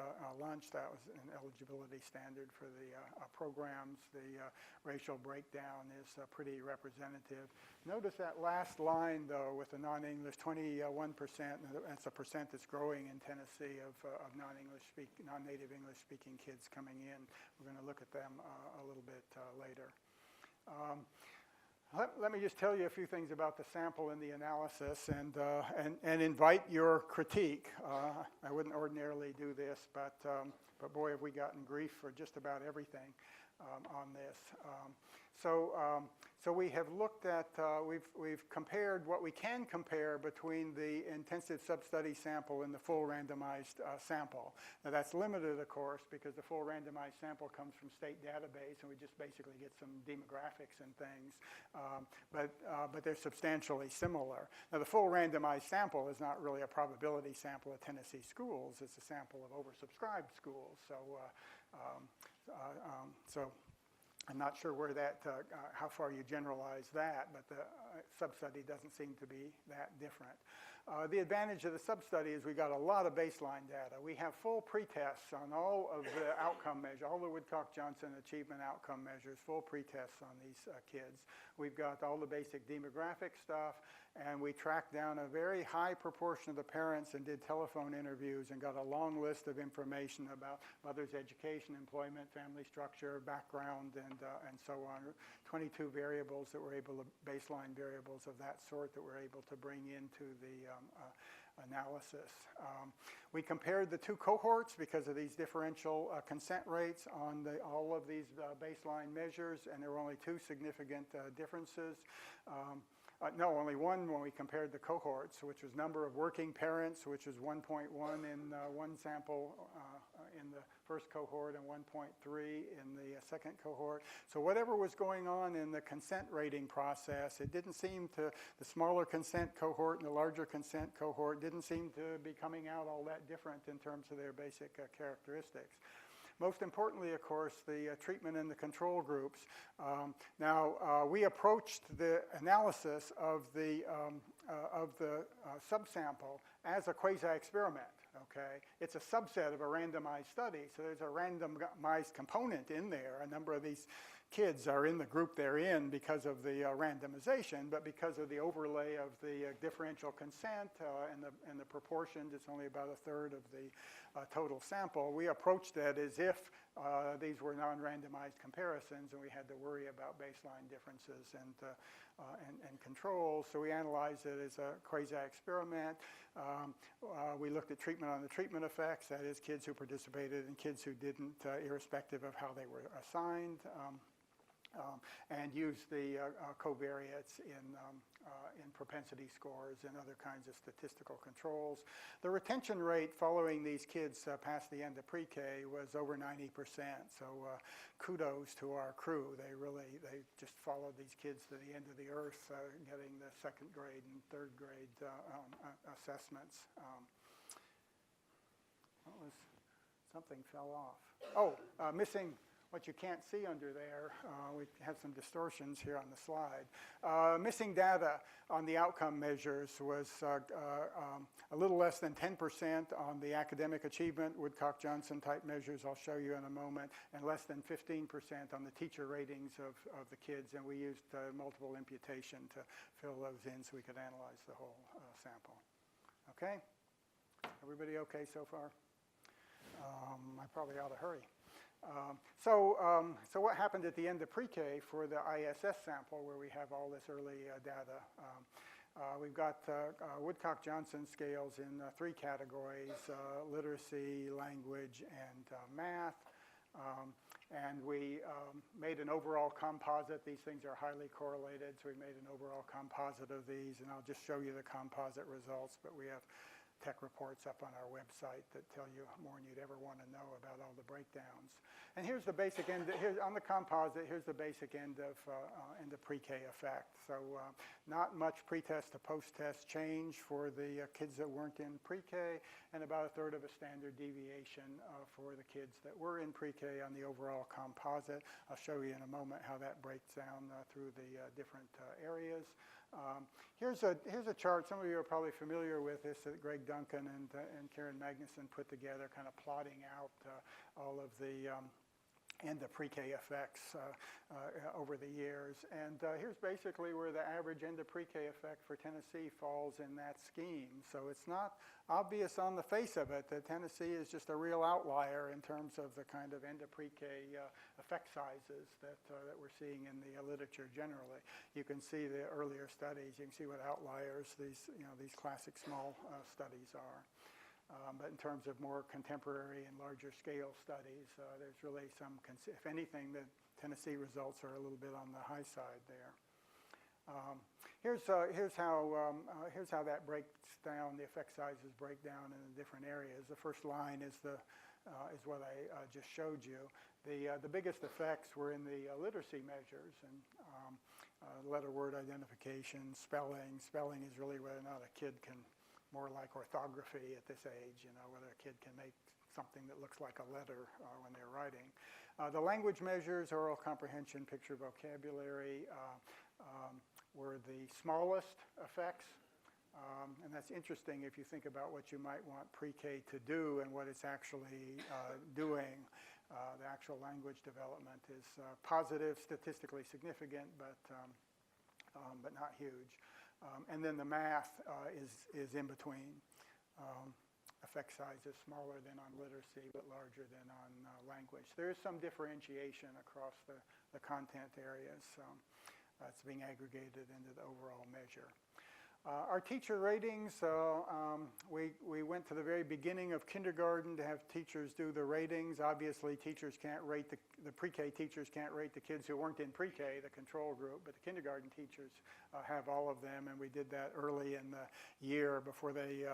lunch. That was an eligibility standard for the programs. The racial breakdown is pretty representative. Notice that last line, though, with the non-English, 21%. That's a percent that's growing in Tennessee of non-native English-speaking kids coming in. We're going to look at them a little bit later. Let me just tell you a few things about the sample and the analysis, and invite your critique. I wouldn't ordinarily do this, but boy, have we gotten grief for just about everything on this. So we have looked at, we've compared what we can compare between the intensive sub-study sample and the full randomized sample. Now that's limited, of course, because the full randomized sample comes from state database, and we just basically get some demographics and things, but they're substantially similar. Now the full randomized sample is not really a probability sample of Tennessee schools. It's a sample of oversubscribed schools. So I'm not sure where how far you generalize that, but the sub-study doesn't seem to be that different. The advantage of the sub-study is we got a lot of baseline data. We have full pre-tests on all of the outcome measures, all the Woodcock-Johnson achievement outcome measures, full pre-tests on these kids. We've got all the basic demographic stuff, and we tracked down a very high proportion of the parents and did telephone interviews and got a long list of information about mother's education, employment, family structure, background, and so on. 22 variables that we're able to, baseline variables of that sort that we're able to bring into the analysis. We compared the two cohorts because of these differential consent rates on all of these baseline measures, and there were only two significant differences. No, only one when we compared the cohorts, which was number of working parents, which was 1.1 in one sample in the first cohort and 1.3 in the second cohort. So whatever was going on in the consent rating process, it didn't seem to, the smaller consent cohort and the larger consent cohort didn't seem to be coming out all that different in terms of their basic characteristics. Most importantly, of course, the treatment and the control groups. Now, we approached the analysis of the subsample as a quasi-experiment, okay? It's a subset of a randomized study, so there's a randomized component in there. A number of these kids are in the group they're in because of the randomization, but because of the overlay of the differential consent and the proportions, it's only about a third of the total sample. We approached that as if these were non-randomized comparisons, and we had to worry about baseline differences and controls. So we analyzed it as a quasi-experiment. We looked at treatment on the treatment effects, that is kids who participated and kids who didn't, irrespective of how they were assigned. And use the covariates in propensity scores and other kinds of statistical controls. The retention rate following these kids past the end of pre-K was over 90%. So kudos to our crew. They just followed these kids to the end of the earth, getting the second grade and third grade assessments. Something fell off. Oh, missing. What you can't see under there, we have some distortions here on the slide. Missing data on the outcome measures was a little less than 10% on the academic achievement, Woodcock-Johnson type measures I'll show you in a moment, and less than 15% on the teacher ratings of the kids, and we used multiple imputation to fill those in so we could analyze the whole sample. Okay? Everybody okay so far? I probably ought to hurry. So what happened at the end of pre-K for the ISS sample where we have all this early data? We've got Woodcock-Johnson scales in three categories, literacy, language, and math. And we made an overall composite. These things are highly correlated, so we made an overall composite of these, and I'll just show you the composite results, but we have tech reports up on our website that tell you more than you'd ever want to know about all the breakdowns. And here's the basic end, on the composite, here's the basic end of pre-K effect. So not much pre-test to post-test change for the kids that weren't in pre-K, and about a third of a standard deviation for the kids that were in pre-K on the overall composite. I'll show you in a moment how that breaks down through the different areas. Here's a chart some of you are probably familiar with this that Greg Duncan and Karen Magnuson put together, kind of plotting out all of the end of pre-K effects over the years. And here's basically where the average end of pre-K effect for Tennessee falls in that scheme. So it's not obvious on the face of it that Tennessee is just a real outlier in terms of the kind of end of pre-K effect sizes that we're seeing in the literature generally. You can see the earlier studies. You can see what outliers these classic small studies are. But in terms of more contemporary and larger scale studies, there's really some, if anything, the Tennessee results are a little bit on the high side there. Here's how that breaks down. The effect sizes break down in the different areas. The first line is what I just showed you. The biggest effects were in the literacy measures and letter word identification, spelling. Spelling is really whether or not a kid can, more like orthography at this age, whether a kid can make something that looks like a letter when they're writing. The language measures, oral comprehension, picture vocabulary, were the smallest effects. And that's interesting if you think about what you might want pre-K to do and what it's actually doing. The actual language development is positive, statistically significant, but but not huge. And then the math is in between. Effect size is smaller than on literacy, but larger than on language. There is some differentiation across the content areas. It's being aggregated into the overall measure. Our teacher ratings, we went to the very beginning of kindergarten to have teachers do the ratings. Obviously, teachers can't rate the pre-K teachers can't rate the kids who weren't in pre-K, the control group, but the kindergarten teachers have all of them, and we did that early in the year before they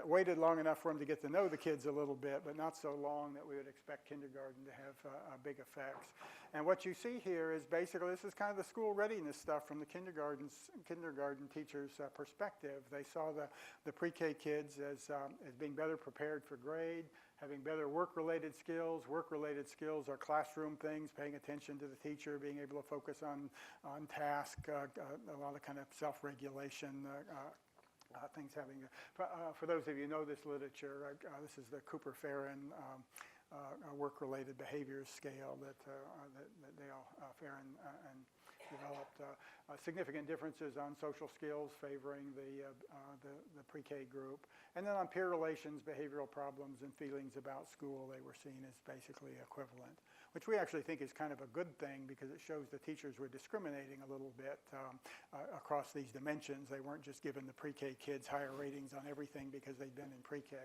waited long enough for them to get to know the kids a little bit, but not so long that we would expect kindergarten to have big effects. And what you see here is basically, this is kind of the school readiness stuff from the kindergarten teachers' perspective. They saw the pre-K kids as being better prepared for grade, having better work-related skills. Work-related skills are classroom things, paying attention to the teacher, being able to focus on task, a lot of kind of self-regulation things having. For those of you who know this literature, this is the Cooper-Ferrin work-related behaviors scale that Dale Ferrin and developed. Significant differences on social skills favoring the pre-K group. And then on peer relations, behavioral problems, and feelings about school, they were seen as basically equivalent, which we actually think is kind of a good thing because it shows the teachers were discriminating a little bit across these dimensions. They weren't just giving the pre-K kids higher ratings on everything because they'd been in pre-K.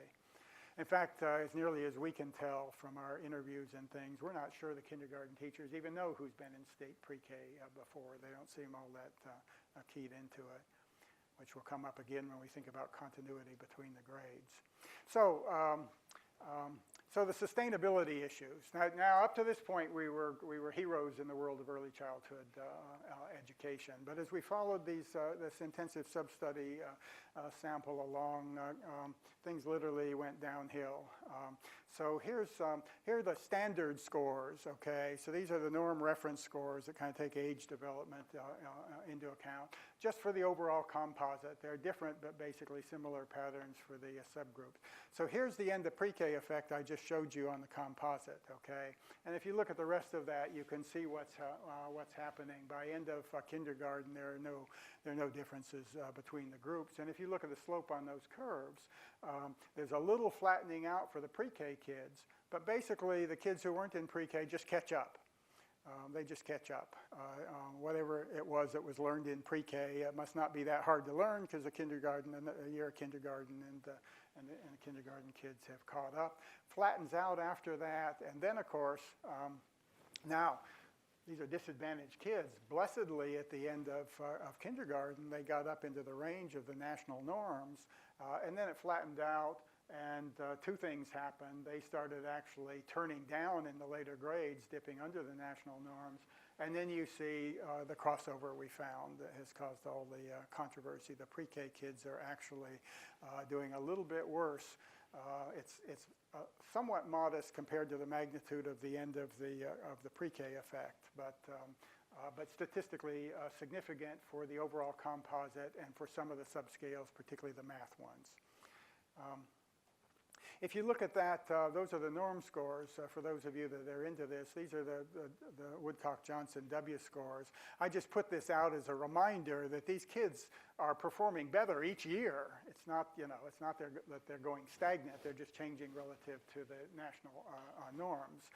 In fact, as nearly as we can tell from our interviews and things, we're not sure the kindergarten teachers even know who's been in state pre-K before. They don't seem all that keyed into it, which will come up again when we think about continuity between the grades. So the sustainability issues. Now, up to this point, we were heroes in the world of early childhood education. But as we followed this intensive sub-study sample along, things literally went downhill. So here are the standard scores, okay? So these are the norm reference scores that kind of take age development into account. Just for the overall composite, they're different but basically similar patterns for the subgroups. So here's the end of pre-K effect I just showed you on the composite, okay? And if you look at the rest of that, you can see what's happening. By end of kindergarten, there are no differences between the groups. And if you look at the slope on those curves, there's a little flattening out for the pre-K kids, but basically the kids who weren't in pre-K just catch up. They just catch up. Whatever it was that was learned in pre-K, it must not be that hard to learn because the kindergarten and a year of kindergarten and the kindergarten kids have caught up. Flattens out after that, and then of course, now these are disadvantaged kids. Blessedly, at the end of kindergarten, they got up into the range of the national norms, and then it flattened out. And two things happened. They started actually turning down in the later grades, dipping under the national norms. And then you see the crossover we found that has caused all the controversy. The pre-K kids are actually doing a little bit worse. It's somewhat modest compared to the magnitude of the end of the pre-K effect, but statistically significant for the overall composite and for some of the subscales, particularly the math ones. If you look at that, those are the norm scores. For those of you that are into this, these are the Woodcock-Johnson W scores. I just put this out as a reminder that these kids are performing better each year. It's not, it's not that they're going stagnant. They're just changing relative to the national norms.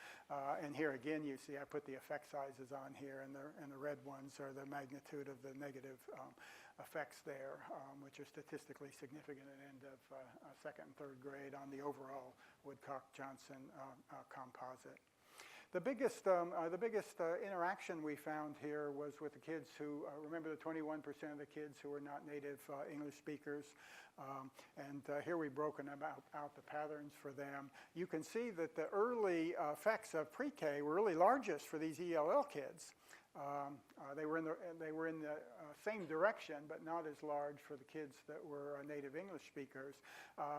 And here again, you see I put the effect sizes on here, and the red ones are the magnitude of the negative effects there, which are statistically significant at the end of second and third grade on the overall Woodcock-Johnson composite. The biggest interaction we found here was with the kids who, remember the 21% of the kids who were not native English speakers, and here we've broken out the patterns for them. You can see that the early effects of pre-K were really largest for these ELL kids. They were in the same direction, but not as large for the kids that were native English speakers.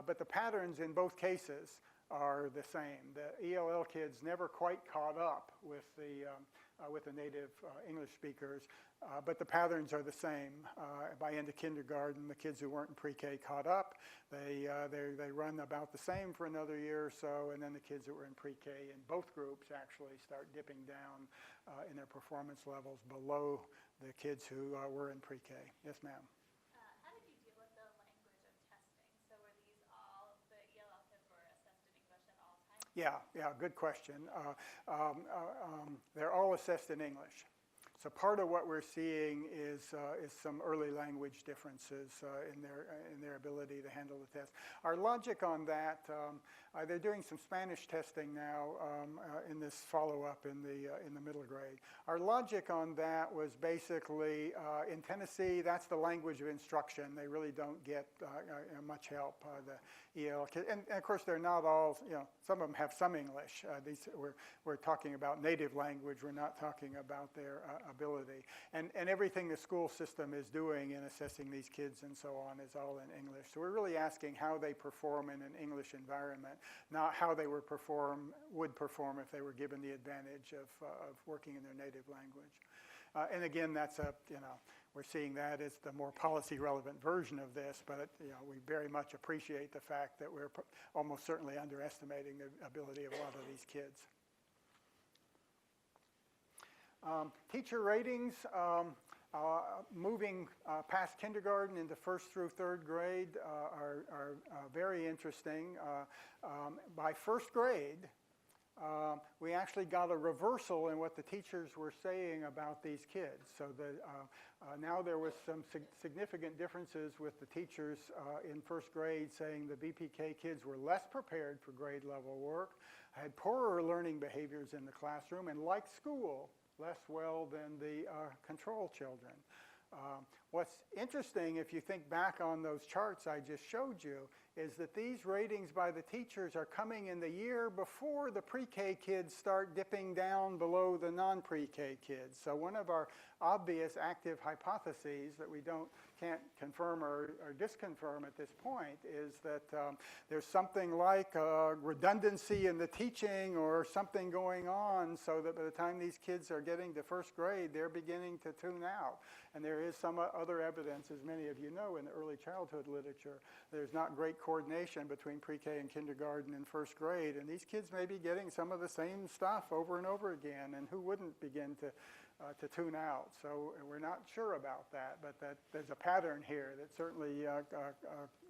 But the patterns in both cases are the same. The ELL kids never quite caught up with the with the native English speakers, but the patterns are the same. By end of kindergarten, the kids who weren't in pre-K caught up. They run about the same for another year or so, and then the kids that were in pre-K in both groups actually start dipping down in their performance levels below the kids who were in pre-K. Yes, ma'am. How did you deal with the language of testing? So were these all, the ELLs were assessed in English at all times? Yeah, good question. They're all assessed in English. So part of what we're seeing is some early language differences in their ability to handle the test. Our logic on that, they're doing some Spanish testing now in this follow-up in the middle grade. Our logic on that was basically in Tennessee, that's the language of instruction. They really don't get much help. The EL kids, and of course they're not all. Some of them have some English. We're talking about native language. We're not talking about their ability. And everything the school system is doing in assessing these kids and so on is all in English. So we're really asking how they perform in an English environment, not how they would perform if they were given the advantage of working in their native language. And again, that's we're seeing that as the more policy-relevant version of this, but we very much appreciate the fact that we're almost certainly underestimating the ability of a lot of these kids. Teacher ratings, moving past kindergarten into first through third grade are very interesting. By first grade, we actually got a reversal in what the teachers were saying about these kids. So now there was some significant differences with the teachers in first grade saying the BPK kids were less prepared for grade level work, had poorer learning behaviors in the classroom, and liked school less well than the control children. What's interesting, if you think back on those charts I just showed you, is that these ratings by the teachers are coming in the year before the pre-K kids start dipping down below the non-pre-K kids. So one of our obvious active hypotheses that we can't confirm or disconfirm at this point is that there's something like redundancy in the teaching or something going on so that by the time these kids are getting to first grade, they're beginning to tune out. And there is some other evidence, as many of you know, in the early childhood literature. There's not great coordination between pre-K and kindergarten and first grade, and these kids may be getting some of the same stuff over and over again, and who wouldn't begin to tune out? So we're not sure about that, but that there's a pattern here that's certainly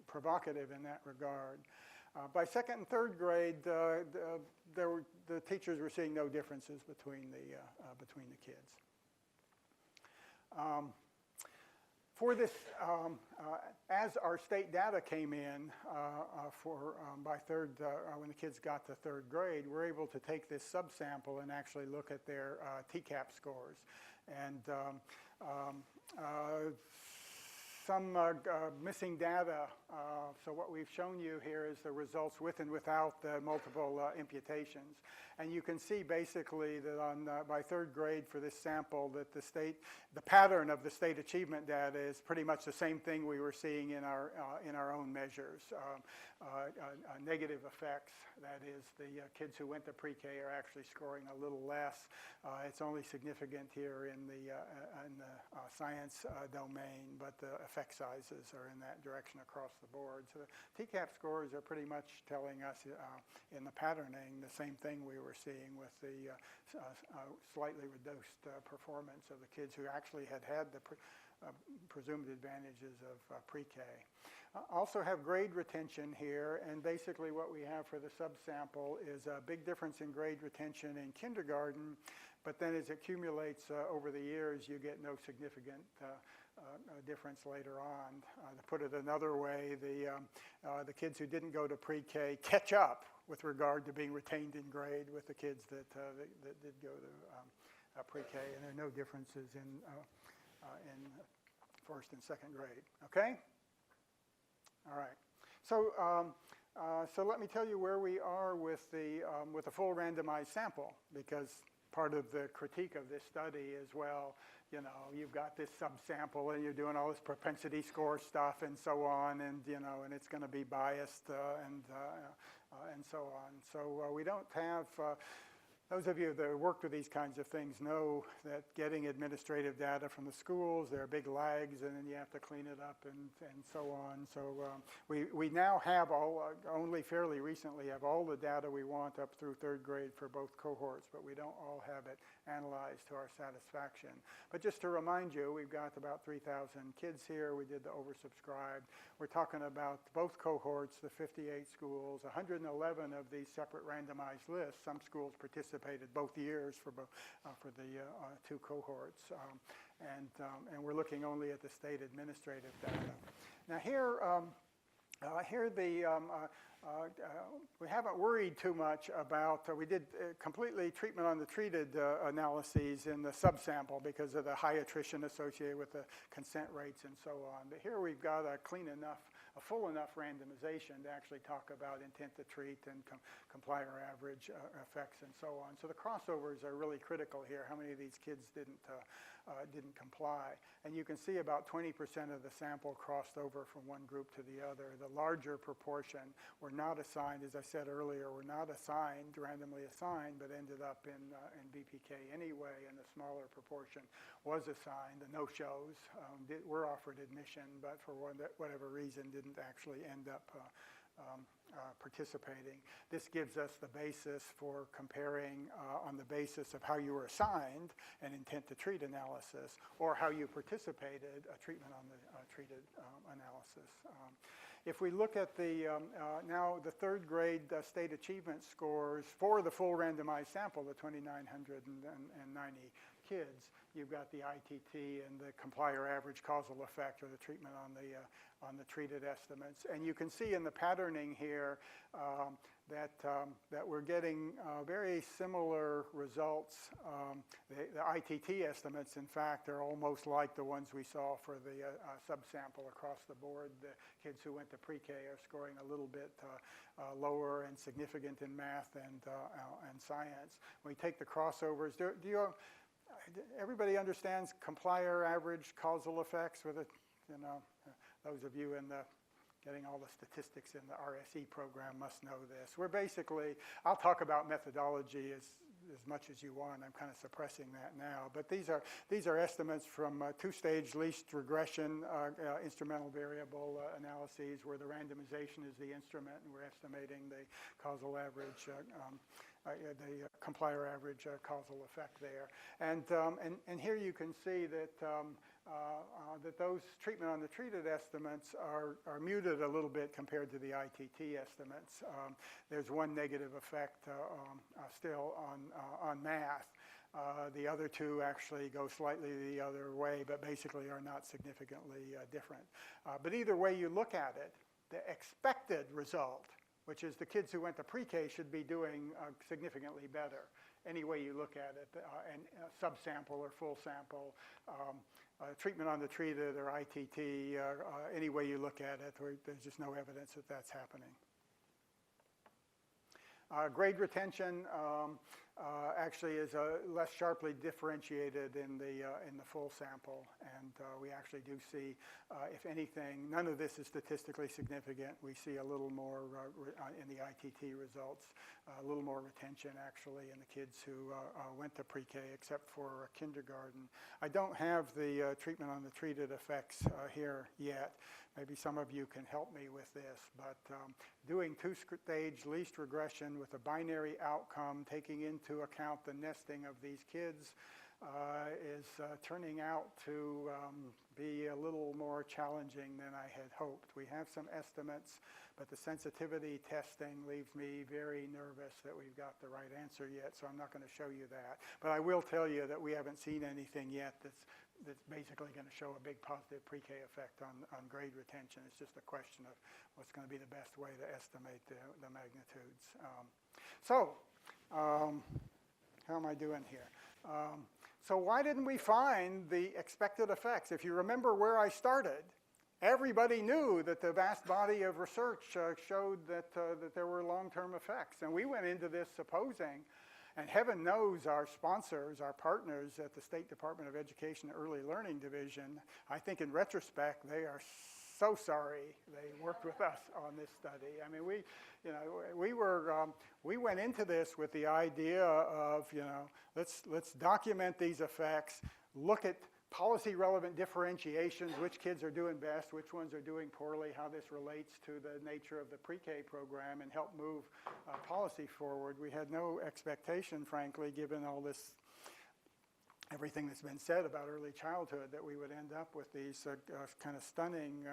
provocative in that regard. By second and third grade, the teachers were seeing no differences between the kids. For this, as our state data came in by when the kids got to third grade, we're able to take this subsample and actually look at their TCAP scores. And some missing data. So what we've shown you here is the results with and without the multiple imputations. And you can see basically that by third grade for this sample that the pattern of the state achievement data is pretty much the same thing we were seeing in our own measures. Negative effects, that is, the kids who went to pre-K are actually scoring a little less. It's only significant here in the science domain, but the effect sizes are in that direction across the board. So the TCAP scores are pretty much telling us in the patterning the same thing we were seeing with the slightly reduced performance of the kids who actually had the presumed advantages of pre-K. Also have grade retention here, and basically what we have for the subsample is a big difference in grade retention in kindergarten, but then as it accumulates over the years, you get no significant difference later on. To put it another way, the kids who didn't go to pre-K catch up with regard to being retained in grade with the kids that did go to pre-K, and there are no differences in first and second grade. Okay? All right. So let me tell you where we are with a full randomized sample, because part of the critique of this study is, well, you've got this subsample and you're doing all this propensity score stuff and so on, and and it's going to be biased and so on. So we don't have Those of you that have worked with these kinds of things know that getting administrative data from the schools, there are big lags, and then you have to clean it up and so on. So we now have only fairly recently have all the data we want up through third grade for both cohorts, but we don't all have it analyzed to our satisfaction. But just to remind you, we've got about 3,000 kids here. We did the oversubscribed. We're talking about both cohorts, the 58 schools, 111 of these separate randomized lists. Some schools participated both years for the two cohorts, and we're looking only at the state administrative data. Now here we haven't worried too much about, we did completely treatment on the treated analyses in the subsample because of the high attrition associated with the consent rates and so on. But here we've got a full enough randomization to actually talk about intent to treat and complier average effects and so on. So the crossovers are really critical here. How many of these kids didn't comply? And you can see about 20% of the sample crossed over from one group to the other. The larger proportion were not assigned, as I said earlier, were not assigned, randomly assigned, but ended up in BPK anyway, and the smaller proportion was assigned. The no-shows were offered admission, but for whatever reason didn't actually end up participating. This gives us the basis for comparing on the basis of how you were assigned an intent to treat analysis or how you participated a treatment on the treated analysis. If we look at now the third grade state achievement scores for the full randomized sample, the 2,990 kids, you've got the ITT and the complier average causal effect, or the treatment on the treated estimates. And you can see in the patterning here that we're getting very similar results. The ITT estimates, in fact, are almost like the ones we saw for the subsample across the board. The kids who went to pre-K are scoring a little bit lower and significant in math and science. When we take the crossovers, everybody understands complier average causal effects with it? Those of you in getting all the statistics in the RSE program must know this. We're basically, I'll talk about methodology as much as you want. I'm kind of suppressing that now. But these are estimates from two-stage least regression instrumental variable analyses, where the randomization is the instrument, and we're estimating the causal average, the complier average causal effect there. And here you can see that that those treatment on the treated estimates are muted a little bit compared to the ITT estimates. There's one negative effect still on math. The other two actually go slightly the other way, but basically are not significantly different. But either way you look at it, the expected result, which is the kids who went to pre-K, should be doing significantly better. Any way you look at it, and subsample or full sample, treatment on the treated or ITT, any way you look at it, there's just no evidence that that's happening. Grade retention actually is less sharply differentiated in the full sample, and we actually do see, if anything, none of this is statistically significant. We see a little more in the ITT results, a little more retention actually in the kids who went to pre-K, except for kindergarten. I don't have the treatment on the treated effects here yet. Maybe some of you can help me with this, but doing two-stage least regression with a binary outcome, taking into account the nesting of these kids, is turning out to be a little more challenging than I had hoped. We have some estimates, but the sensitivity testing leaves me very nervous that we've got the right answer yet, so I'm not going to show you that. But I will tell you that we haven't seen anything yet that's basically going to show a big positive pre-K effect on grade retention. It's just a question of what's going to be the best way to estimate the magnitudes. How am I doing here? So why didn't we find the expected effects? If you remember where I started, everybody knew that the vast body of research showed that there were long-term effects. And we went into this supposing, and heaven knows our sponsors, our partners at the State Department of Education Early Learning Division, I think in retrospect, they are so sorry they worked with us on this study. I mean, we went into this with the idea of, let's document these effects, look at policy-relevant differentiations, which kids are doing best, which ones are doing poorly, how this relates to the nature of the pre-K program, and help move policy forward. We had no expectation, frankly, given all this, everything that's been said about early childhood, that we would end up with these kind of stunning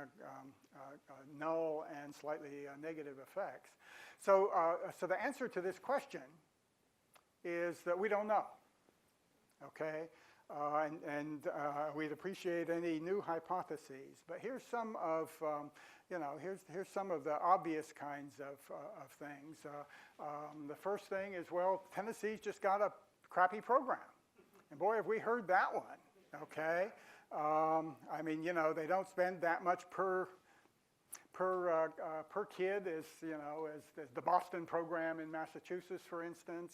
null and slightly negative effects. So the answer to this question is that we don't know, okay? We'd appreciate any new hypotheses. But here's some of, here's some of the obvious kinds of things. The first thing is, well, Tennessee's just got a crappy program. And boy, have we heard that one, okay? I mean, they don't spend that much per kid as the Boston program in Massachusetts, for instance.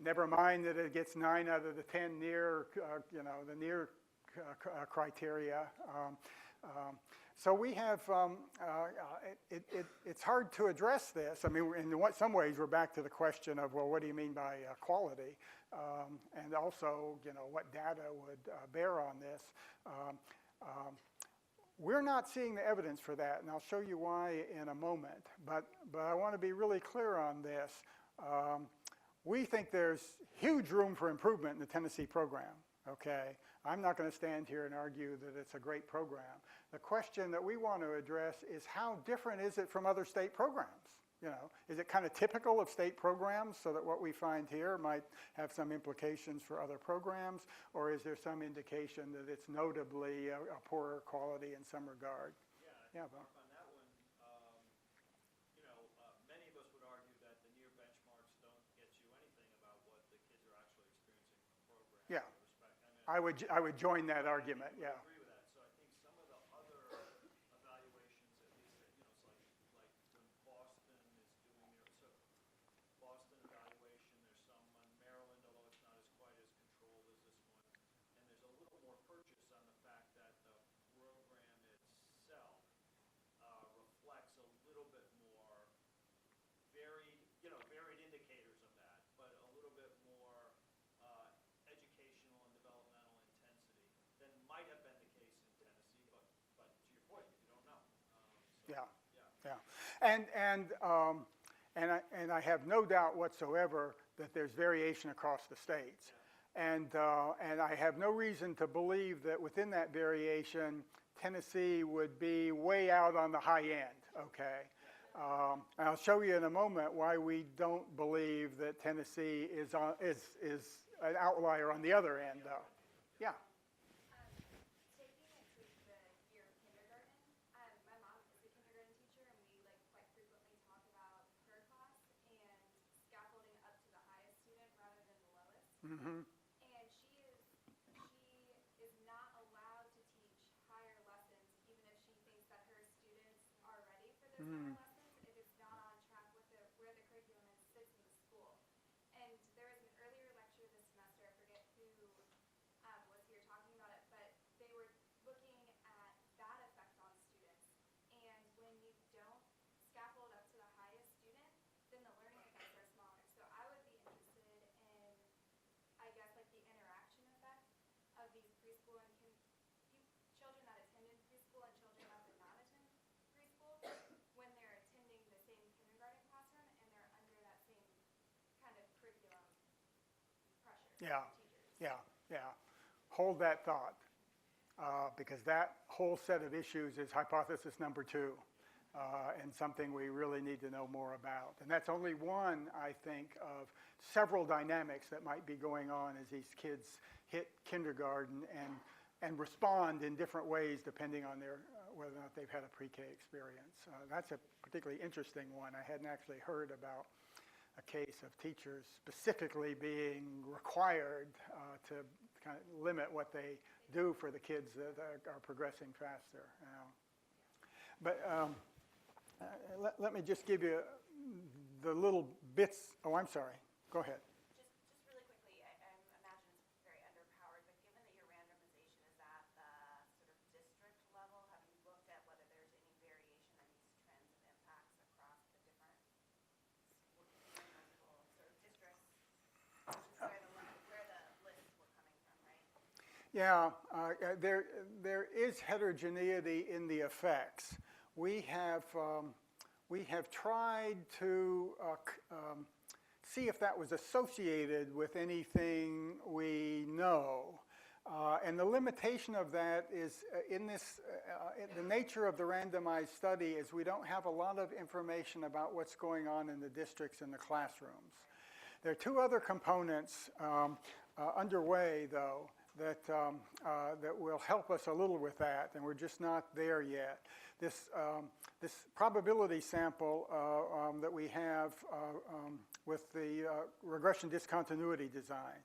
Never mind that it gets 9 out of the 10 near, the near criteria. So we have, it's hard to address this. I mean, in some ways, we're back to the question of, well, what do you mean by quality? And also, what data would bear on this? We're not seeing the evidence for that, and I'll show you why in a moment. But I want to be really clear on this. We think there's huge room for improvement in the Tennessee program, okay? I'm not going to stand here and argue that it's a great program. The question that we want to address is, how different is it from other state programs? Is it kind of typical of state programs, so that what we find here might have some implications for other programs? Or is there some indication that it's notably a poorer quality in some regard? Yeah, Bob. on that one, many of us would argue that the near benchmarks don't get you anything about what the kids are actually experiencing in the program. Yeah, I mean, I would join that argument, yeah. I agree with that. So I think some of the other evaluations, at least, it's like when Boston is doing their Boston evaluation, there's some on Maryland, although it's not as quite as controlled as this one. And there's a little more purchase on the fact that the program itself reflects a little bit more varied indicators of that, but a little bit more educational and developmental intensity than might have been the case in Tennessee, but to your point, you don't know. And I have no doubt whatsoever that there's variation across the states. And I have no reason to believe that within that variation, Tennessee would be way out on the high end, okay? And I'll show you in a moment why we don't believe that Tennessee is an outlier on the other end, though. Yeah. Taking it to the year of kindergarten, my mom is a kindergarten teacher, and we quite frequently talk about her class and scaffolding up to the highest student rather than the lowest. Mm-hmm. And she is not allowed to teach higher lessons, even if she thinks that her students are ready for those higher lessons, if it's not on track with where the curriculum sits in the school. And there was an earlier lecture this semester, I forget who was here talking about it, but they were looking at that effect on students. And when you don't scaffold up to the highest student, then the learning effects are smaller. So I would be interested in, I guess, the interaction effect of these preschool and children that attended preschool and children that did not attend preschool when they're attending the same kindergarten classroom and they're under that same kind of curriculum pressure Yeah, from teachers. yeah. Hold that thought, because that whole set of issues is hypothesis number 2, and something we really need to know more about. And that's only one, I think, of several dynamics that might be going on as these kids hit kindergarten and respond in different ways depending on whether or not they've had a pre-K experience. That's a particularly interesting one. I hadn't actually heard about a case of teachers specifically being required to kind of limit what they do for the kids that are progressing faster. But let me just give you the little bits. Oh, I'm sorry. Go ahead. Just really quickly, I imagine it's very underpowered, but given that your randomization is at the Yeah, there is heterogeneity in the effects. We have tried to see if that was associated with anything we know. And the limitation of that is in the nature of the randomized study is we don't have a lot of information about what's going on in the districts and the classrooms. There are two other components underway, though, that will help us a little with that, and we're just not there yet. This probability sample that we have with the regression discontinuity design,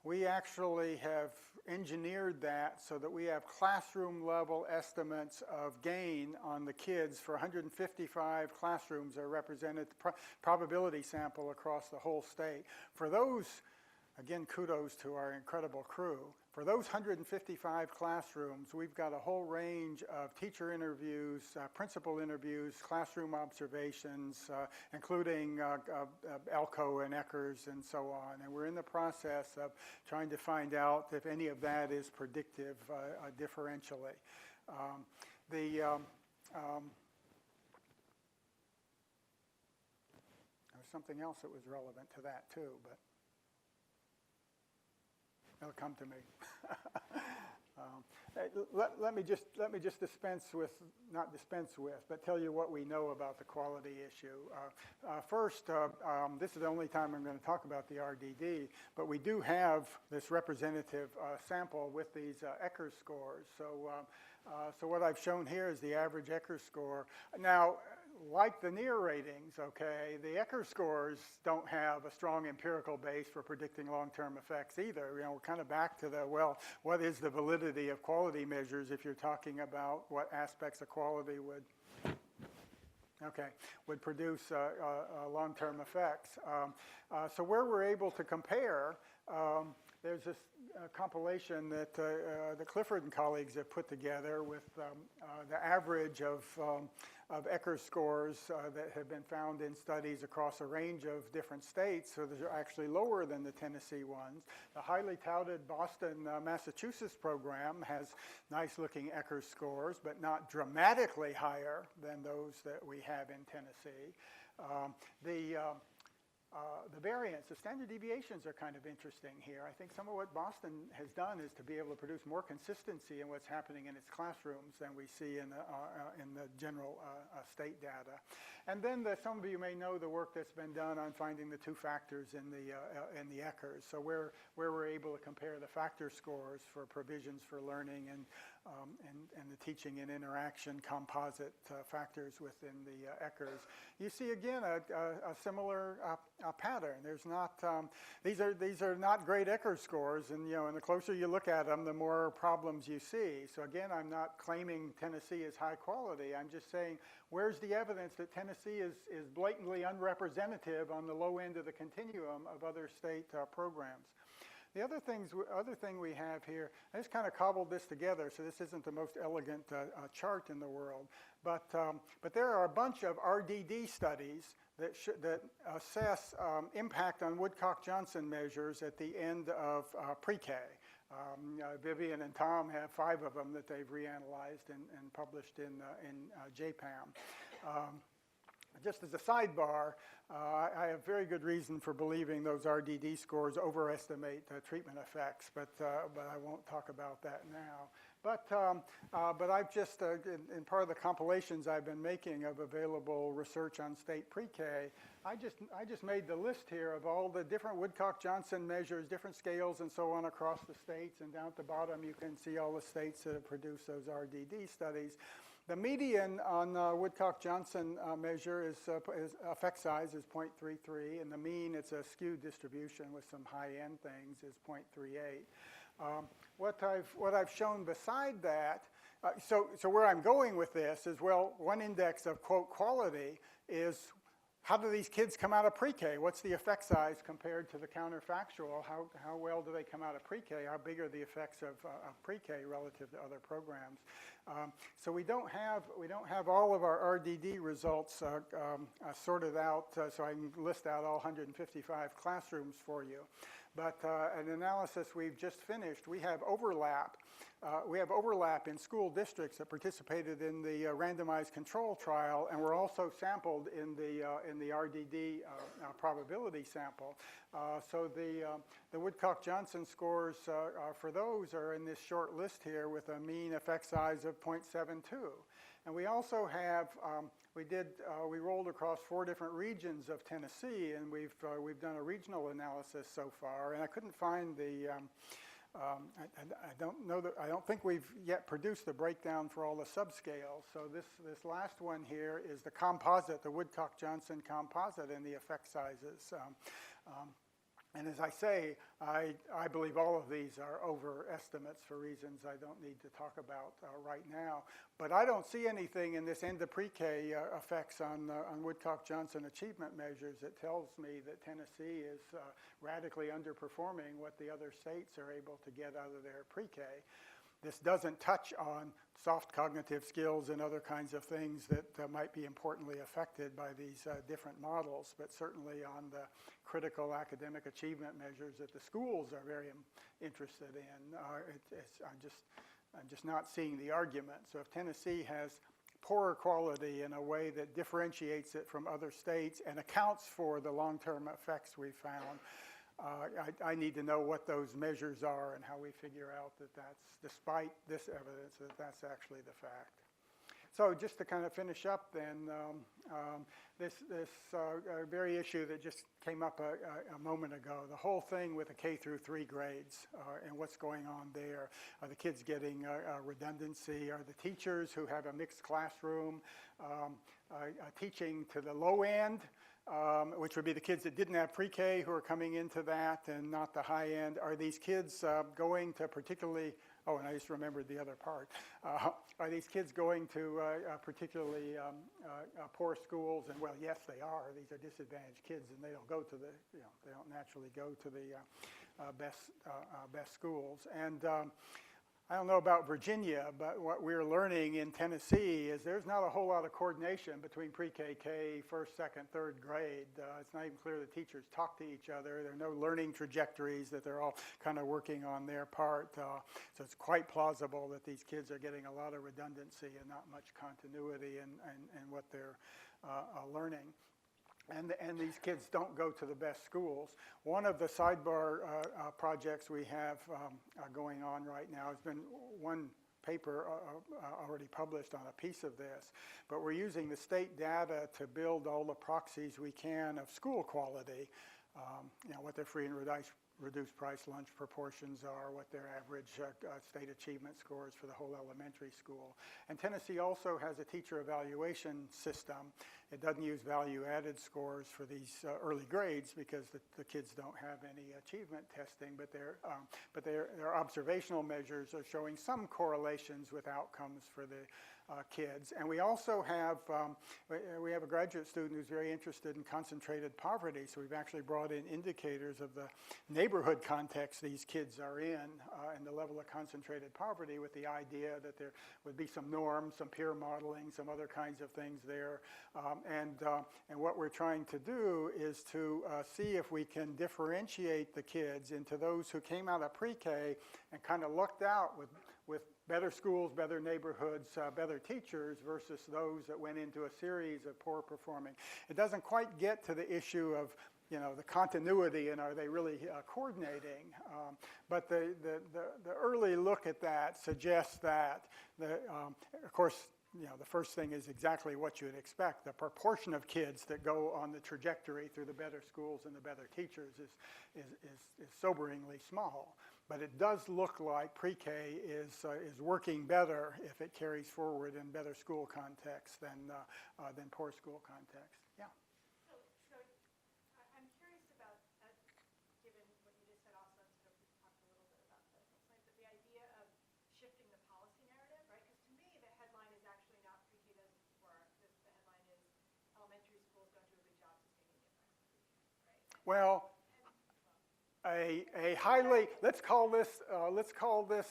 we actually have engineered that so that we have classroom level estimates of gain on the kids for 155 classrooms that are represented, probability sample across the whole state. For those, again, kudos to our incredible crew. For those 155 classrooms, we've got a whole range of teacher interviews, principal interviews, classroom observations, including Elko and Eckers and so on. And we're in the process of trying to find out if any of that is predictive differentially. There's something else that was relevant to that too, but it'll come to me. Let me just but tell you what we know about the quality issue. First, this is the only time I'm going to talk about the RDD, but we do have this representative sample with these Eckers scores. So what I've shown here is the average Eckers score. Now, like the NEAR ratings, okay, the Eckers scores don't have a strong empirical base for predicting long-term effects either. You know, we're kind of back to the, well, what is the validity of quality measures if you're talking about what aspects of quality would produce long-term effects. So where we're able to compare, there's this compilation that the Clifford and colleagues have put together with the average of Eckers scores that have been found in studies across a range of different states, so they're actually lower than the Tennessee ones. The highly touted Boston, Massachusetts program has nice-looking Eckers scores, but not dramatically higher than those that we have in Tennessee. The variance, the standard deviations are kind of interesting here. I think some of what Boston has done is to be able to produce more consistency in what's happening in its classrooms than we see in the general state data. And then some of you may know the work that's been done on finding the two factors in the Eckers. So where we're able to compare the factor scores for provisions for learning and the teaching and interaction composite factors within the Eckers. You see again a similar pattern. There's not these are not great Eckers scores, and and the closer you look at them, the more problems you see. So again, I'm not claiming Tennessee is high quality. I'm just saying, where's the evidence that Tennessee is blatantly unrepresentative on the low end of the continuum of other state programs? The other thing we have here, I just kind of cobbled this together, so this isn't the most elegant chart in the world, but there are a bunch of RDD studies that assess impact on Woodcock-Johnson measures at the end of PreK. Vivian and Tom have 5 of them that they've reanalyzed and published in JPAM. Just as a sidebar, I have very good reason for believing those RDD scores overestimate treatment effects, but I won't talk about that now. But I've just, in part of the compilations I've been making of available research on state PreK, I just made the list here of all the different Woodcock-Johnson measures, different scales and so on across the states, and down at the bottom you can see all the states that have produced those RDD studies. The median on Woodcock-Johnson measure is effect size is 0.33, and the mean, it's a skewed distribution with some high-end things, is 0.38. What I've shown beside that, so where I'm going with this is, well, one index of, quote, quality is how do these kids come out of PreK? What's the effect size compared to the counterfactual? How well do they come out of PreK? How big are the effects of PreK relative to other programs? So we don't have all of our RDD results sorted out, so I can list out all 155 classrooms for you. But an analysis we've just finished, we have overlap. We have overlap in school districts that participated in the randomized control trial, and were also sampled in the RDD probability sample. So the Woodcock-Johnson scores for those are in this short list here with a mean effect size of 0.72. And we also have, we rolled across 4 different regions of Tennessee, and we've done a regional analysis so far, and I couldn't find the, I don't think we've yet produced the breakdown for all the subscales. So this last one here is the composite, the Woodcock-Johnson composite, and the effect sizes. And as I say, I believe all of these are overestimates for reasons I don't need to talk about right now. But I don't see anything in this end of pre-K effects on Woodcock-Johnson achievement measures that tells me that Tennessee is radically underperforming what the other states are able to get out of their pre-K. This doesn't touch on soft cognitive skills and other kinds of things that might be importantly affected by these different models, but certainly on the critical academic achievement measures that the schools are very interested in. I'm just not seeing the argument. So if Tennessee has poorer quality in a way that differentiates it from other states and accounts for the long-term effects we found, I need to know what those measures are and how we figure out that that's, despite this evidence, that that's actually the fact. So just to kind of finish up then, this very issue that just came up a moment ago, the whole thing with the K through 3 grades and what's going on there. Are the kids getting redundancy? Are the teachers who have a mixed classroom teaching to the low end? Which would be the kids that didn't have pre-K who are coming into that and not the high end. Are these kids going to particularly, oh, and I just remembered the other part. Are these kids going to particularly poor schools? And well, yes, they are. These are disadvantaged kids, and they don't go to the, they don't naturally go to the best schools. And I don't know about Virginia, but what we're learning in Tennessee is there's not a whole lot of coordination between pre-K, first, second, third grade. It's not even clear the teachers talk to each other. There are no learning trajectories that they're all kind of working on their part. So it's quite plausible that these kids are getting a lot of redundancy and not much continuity in what they're learning. And these kids don't go to the best schools. One of the sidebar projects we have going on right now has been one paper already published on a piece of this, but we're using the state data to build all the proxies we can of school quality, what their free and reduced price lunch proportions are, what their average state achievement scores for the whole elementary school. And Tennessee also has a teacher evaluation system. It doesn't use value-added scores for these early grades because the kids don't have any achievement testing, but their observational measures are showing some correlations with outcomes for the kids. And we also have, we have a graduate student who's very interested in concentrated poverty, so we've actually brought in indicators of the neighborhood context these kids are in and the level of concentrated poverty, with the idea that there would be some norms, some peer modeling, some other kinds of things there. And what we're trying to do is to see if we can differentiate the kids into those who came out of pre-K and kind of lucked out with better schools, better neighborhoods, better teachers, versus those that went into a series of poor performing. It doesn't quite get to the issue of the continuity and are they really coordinating. But the early look at that suggests that, of course, the first thing is exactly what you would expect. The proportion of kids that go on the trajectory through the better schools and the better teachers is soberingly small. But it does look like pre-K is working better if it carries forward in better school context than poor school context. Yeah. So I'm curious about, given what you just said also, sort of talked a little bit about the science, but the idea of shifting the policy narrative, right? Because to me, the headline is actually not pre-K doesn't work. The headline is elementary schools don't do a good job sustaining the effects of pre-K, right? Well, a highly, let's call this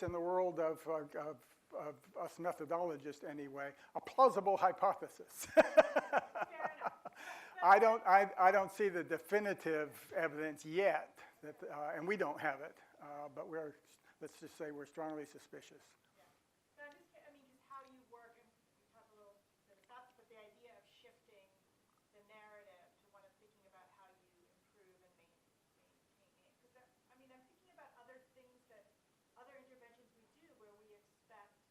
in the world of us methodologists anyway, a plausible hypothesis. Fair enough. I don't see the definitive evidence yet and we don't have it, but let's just say we're strongly suspicious. So I'm just, I mean, just how you work, and we talked a little bit about this, but the idea of shifting the narrative to one of thinking about how you improve and maintain it. Because, I mean, I'm thinking about other things other interventions we do where we expect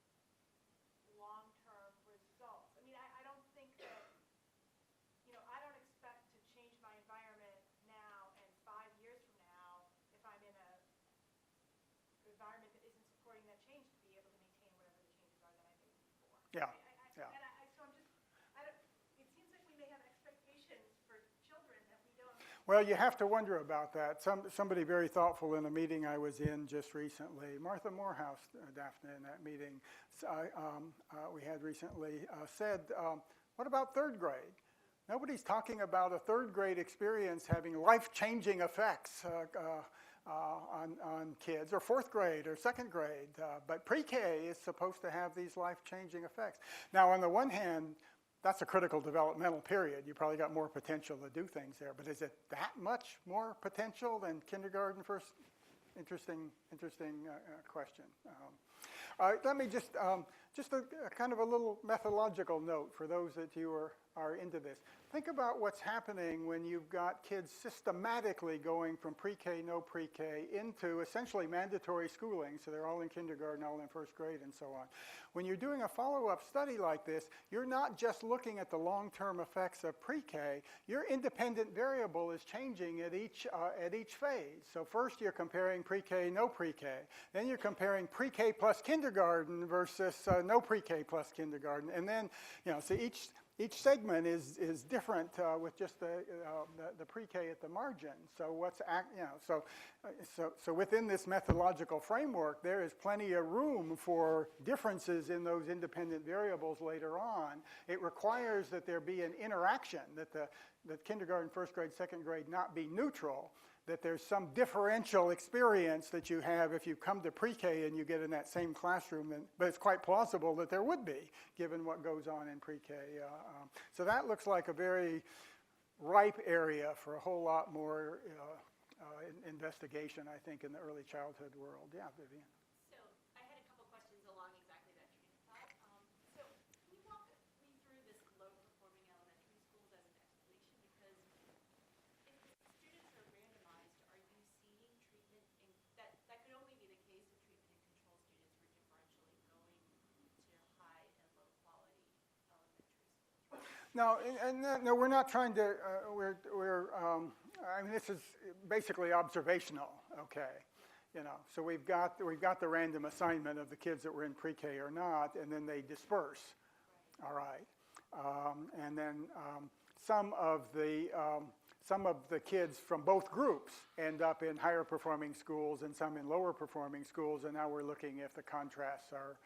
long-term results. I mean, I don't think that, I don't expect to change my environment now and 5 years from now if I'm in a environment that isn't supporting that change to be able to maintain whatever the changes are that I made before. Yeah. So I'm just, it seems like we may have expectations for children that we don't. Well, you have to wonder about that. Somebody very thoughtful in a meeting I was in just recently, Martha Morehouse, Daphne, in that meeting we had recently, said, what about third grade? Nobody's talking about a third grade experience having life-changing effects on kids, or fourth grade or second grade, but pre-K is supposed to have these life-changing effects. Now, on the one hand, that's a critical developmental period. You probably got more potential to do things there, but is it that much more potential than kindergarten first? Interesting question. Let me just a kind of a little methodological note for those that you are into this. Think about what's happening when you've got kids systematically going from pre-K, no pre-K, into essentially mandatory schooling, so they're all in kindergarten, all in first grade, and so on. When you're doing a follow-up study like this, you're not just looking at the long-term effects of pre-K. Your independent variable is changing at each phase. So first you're comparing pre-K, no pre-K. Then you're comparing pre-K plus kindergarten versus no pre-K plus kindergarten. And then, so each segment is different with just the pre-K at the margin. So so within this methodological framework, there is plenty of room for differences in those independent variables later on. It requires that there be an interaction, that kindergarten, first grade, second grade not be neutral, that there's some differential experience that you have if you come to pre-K and you get in that same classroom, but it's quite plausible that there would be, given what goes on in pre-K. So that looks like a very ripe area for a whole lot more investigation, I think, in the early childhood world. Yeah, Vivian. So I had a couple questions along exactly that train of thought. So can you walk me through this low-performing elementary schools as an explanation? Because if the students are randomized, are you seeing treatment that could only be the case if treatment and control students were differentially going to high and low quality elementary schools? No, no, we're not trying to. I mean, this is basically observational. Okay, so we've got the random assignment of the kids that were in pre-K or not, and then they disperse. All right, and then some of the kids from both groups end up in higher performing schools and some in lower performing schools, and now we're looking if the contrasts are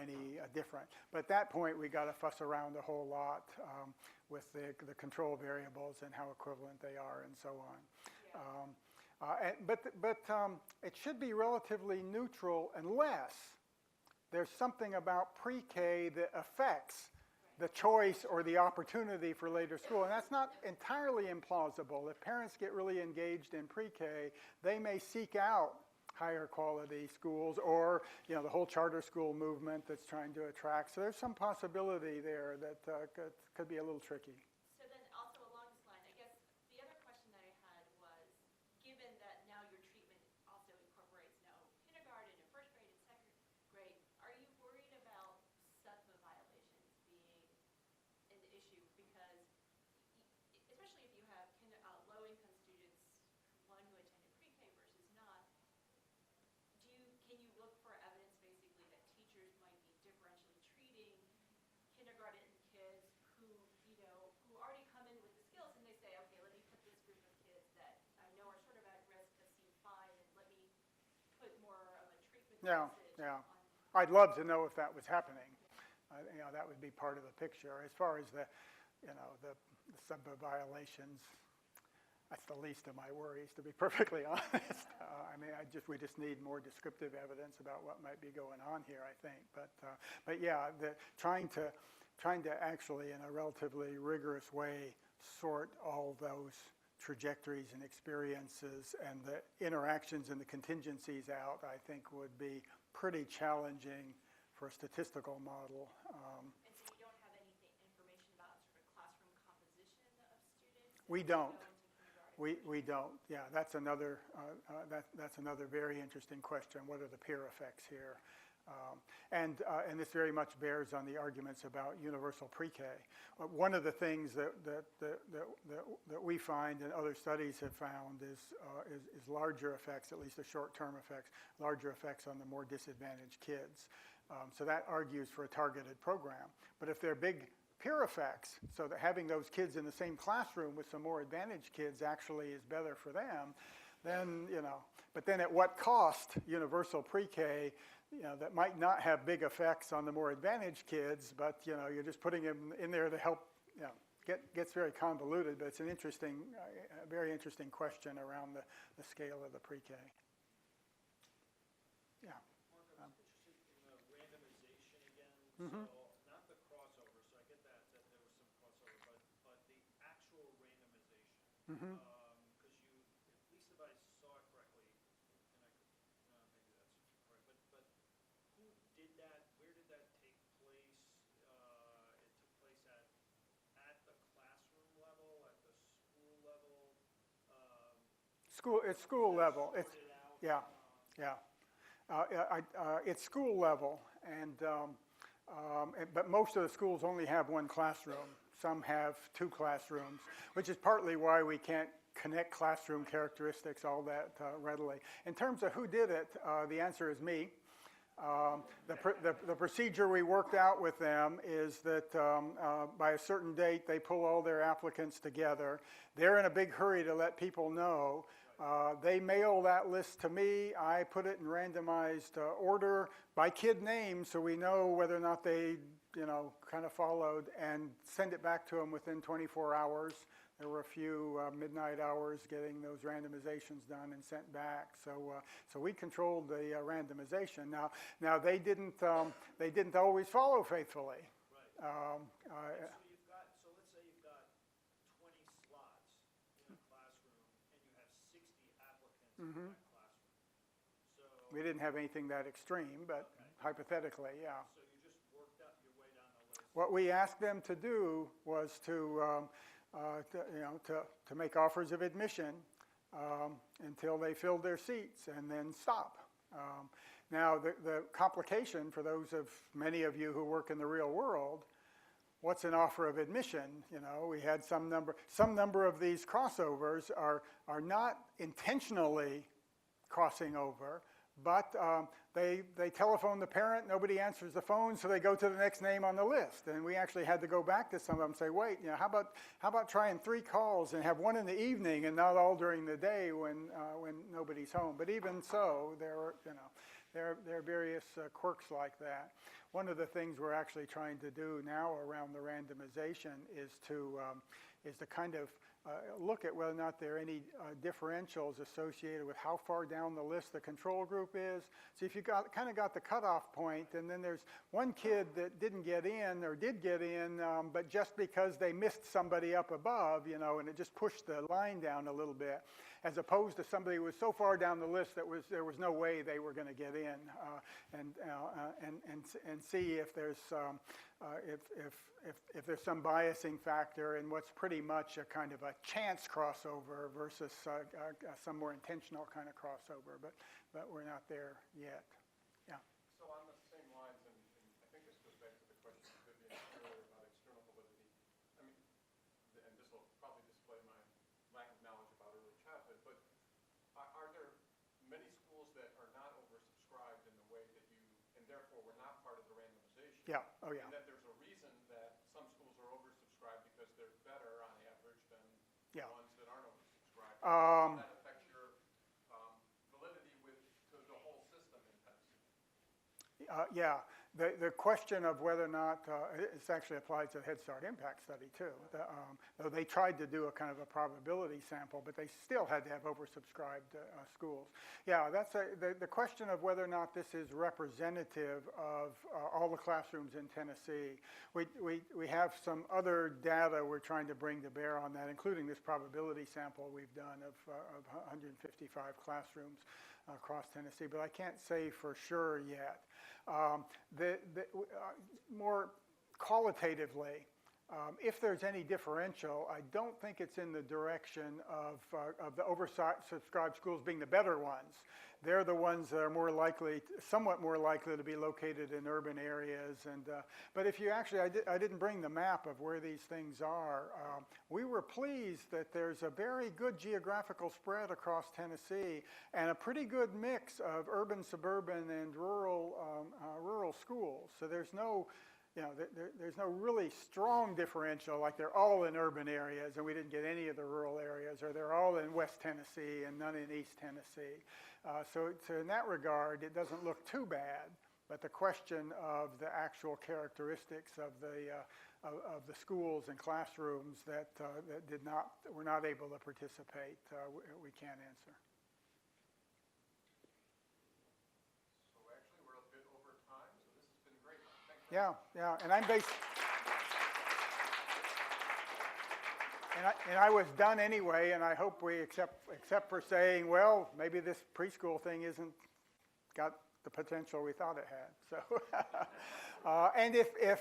any different. But at that point, we got to fuss around a whole lot with the control variables and how equivalent they are and so on. Yeah. But it should be relatively neutral unless there's something about pre-K that affects the choice or the opportunity for later school. And that's not entirely implausible. If parents get really engaged in pre-K, they may seek out higher quality schools or the whole charter school movement that's trying to attract. So there's some possibility there that could be a little tricky. So then also along this line, I guess the other question that I had was, given that now your treatment also incorporates now kindergarten and first grade and second grade, are you worried about SEPA violations being an issue? Because especially if you have low-income students, one who attended pre-K versus not, can you look for evidence basically that teachers might be differentially treating kindergarten kids who already come in with the skills and they say, okay, let me put this group of kids that I know are sort of at risk to seem fine and let me put more of a treatment message on. I'd love to know if that was happening. That would be part of the picture. As far as the SEPA violations, that's the least of my worries, to be perfectly honest. I mean, we just need more descriptive evidence about what might be going on here, I think. But yeah, trying to actually, in a relatively rigorous way, sort all those trajectories and experiences and the interactions and the contingencies out, I think would be pretty challenging for a statistical model. And so you don't have any information about sort of classroom composition of students? We don't. We don't. Yeah, that's another very interesting question. What are the peer effects here? And this very much bears on the arguments about universal pre-K. One of the things that we find and other studies have found is larger effects, at least the short-term effects, larger effects on the more disadvantaged kids. So that argues for a targeted program. But if there are big peer effects, so that having those kids in the same classroom with some more advantaged kids actually is better for them, then, but then at what cost universal pre-K, that might not have big effects on the more advantaged kids, but, you're just putting them in there to help, gets very convoluted, but it's an interesting, very interesting question around the scale of the pre-K. Yeah. Mark, I was interested in the randomization again. Mm-hmm. So not the crossover, so I get that there was some crossover, but the actual randomization. Mm-hmm. Because you, at least if I saw it correctly, and I could, maybe that's correct, but who did that? Where did that take place? It took place at the classroom level, at the school level. It's school level. It's, Sorted out, yeah, yeah. It's school level, but most of the schools only have one classroom. Some have two classrooms, which is partly why we can't connect classroom characteristics all that readily. In terms of who did it, the answer is me. The procedure we worked out with them is that by a certain date, they pull all their applicants together. They're in a big hurry to let people know. They mail that list to me. I put it in randomized order by kid name, so we know whether or not they, kind of followed, and send it back to them within 24 hours. There were a few midnight hours getting those randomizations done and sent back. So we controlled the randomization. Now they didn't always follow faithfully. Right. So let's say you've got 20 slots in a classroom, and you have 60 applicants in that classroom. So We didn't have anything that extreme, but hypothetically, yeah. So you just worked up your way down the list. What we asked them to do was to make offers of admission until they filled their seats, and then stop. Now, the complication for many of you who work in the real world, what's an offer of admission? We had some number of these crossovers are not intentionally crossing over, but they telephone the parent, nobody answers the phone, so they go to the next name on the list. And we actually had to go back to some of them and say, wait, how about trying 3 calls and have one in the evening and not all during the day when nobody's home? But even so, there are various quirks like that. One of the things we're actually trying to do now around the randomization is to kind of look at whether or not there are any differentials associated with how far down the list the control group is. So if you kind of got the cutoff point, and then there's one kid that didn't get in or did get in, but just because they missed somebody up above, and it just pushed the line down a little bit, as opposed to somebody who was so far down the list that there was no way they were going to get in, and see if there's if there's some biasing factor in what's pretty much a kind of a chance crossover versus some more intentional kind of crossover, but we're not there yet. Yeah. So on the same lines, and I think this goes back to the question of Vivian earlier about external validity. I mean, and this will probably display my lack of knowledge about early childhood, but are there many schools that are not oversubscribed in the way that you, and therefore were not part of the randomization? Yeah. Oh, yeah. And that there's a reason that some schools are oversubscribed because they're better on average than the ones that aren't oversubscribed. That affects your validity to the whole system in Tennessee. Yeah. The question of whether or not, it's actually applied to the Head Start Impact Study too. Though they tried to do a kind of a probability sample, but they still had to have oversubscribed schools. Yeah, that's the question of whether or not this is representative of all the classrooms in Tennessee. We have some other data we're trying to bring to bear on that, including this probability sample we've done of 155 classrooms across Tennessee, but I can't say for sure yet. More qualitatively, if there's any differential, I don't think it's in the direction of the oversubscribed schools being the better ones. They're the ones that are more likely, somewhat more likely to be located in urban areas. And but if you actually, I didn't bring the map of where these things are. We were pleased that there's a very good geographical spread across Tennessee and a pretty good mix of urban, suburban, and rural schools. So there's no, there's no really strong differential, like they're all in urban areas and we didn't get any of the rural areas, or they're all in West Tennessee and none in East Tennessee. So in that regard, it doesn't look too bad, but the question of the actual characteristics of the schools and classrooms that were not able to participate, we can't answer. So actually, we're a bit over time, so this has been great. Thanks. Yeah, and I'm based. And I was done anyway, and I hope we, except for saying, well, maybe this preschool thing isn't got the potential we thought it had. So, and if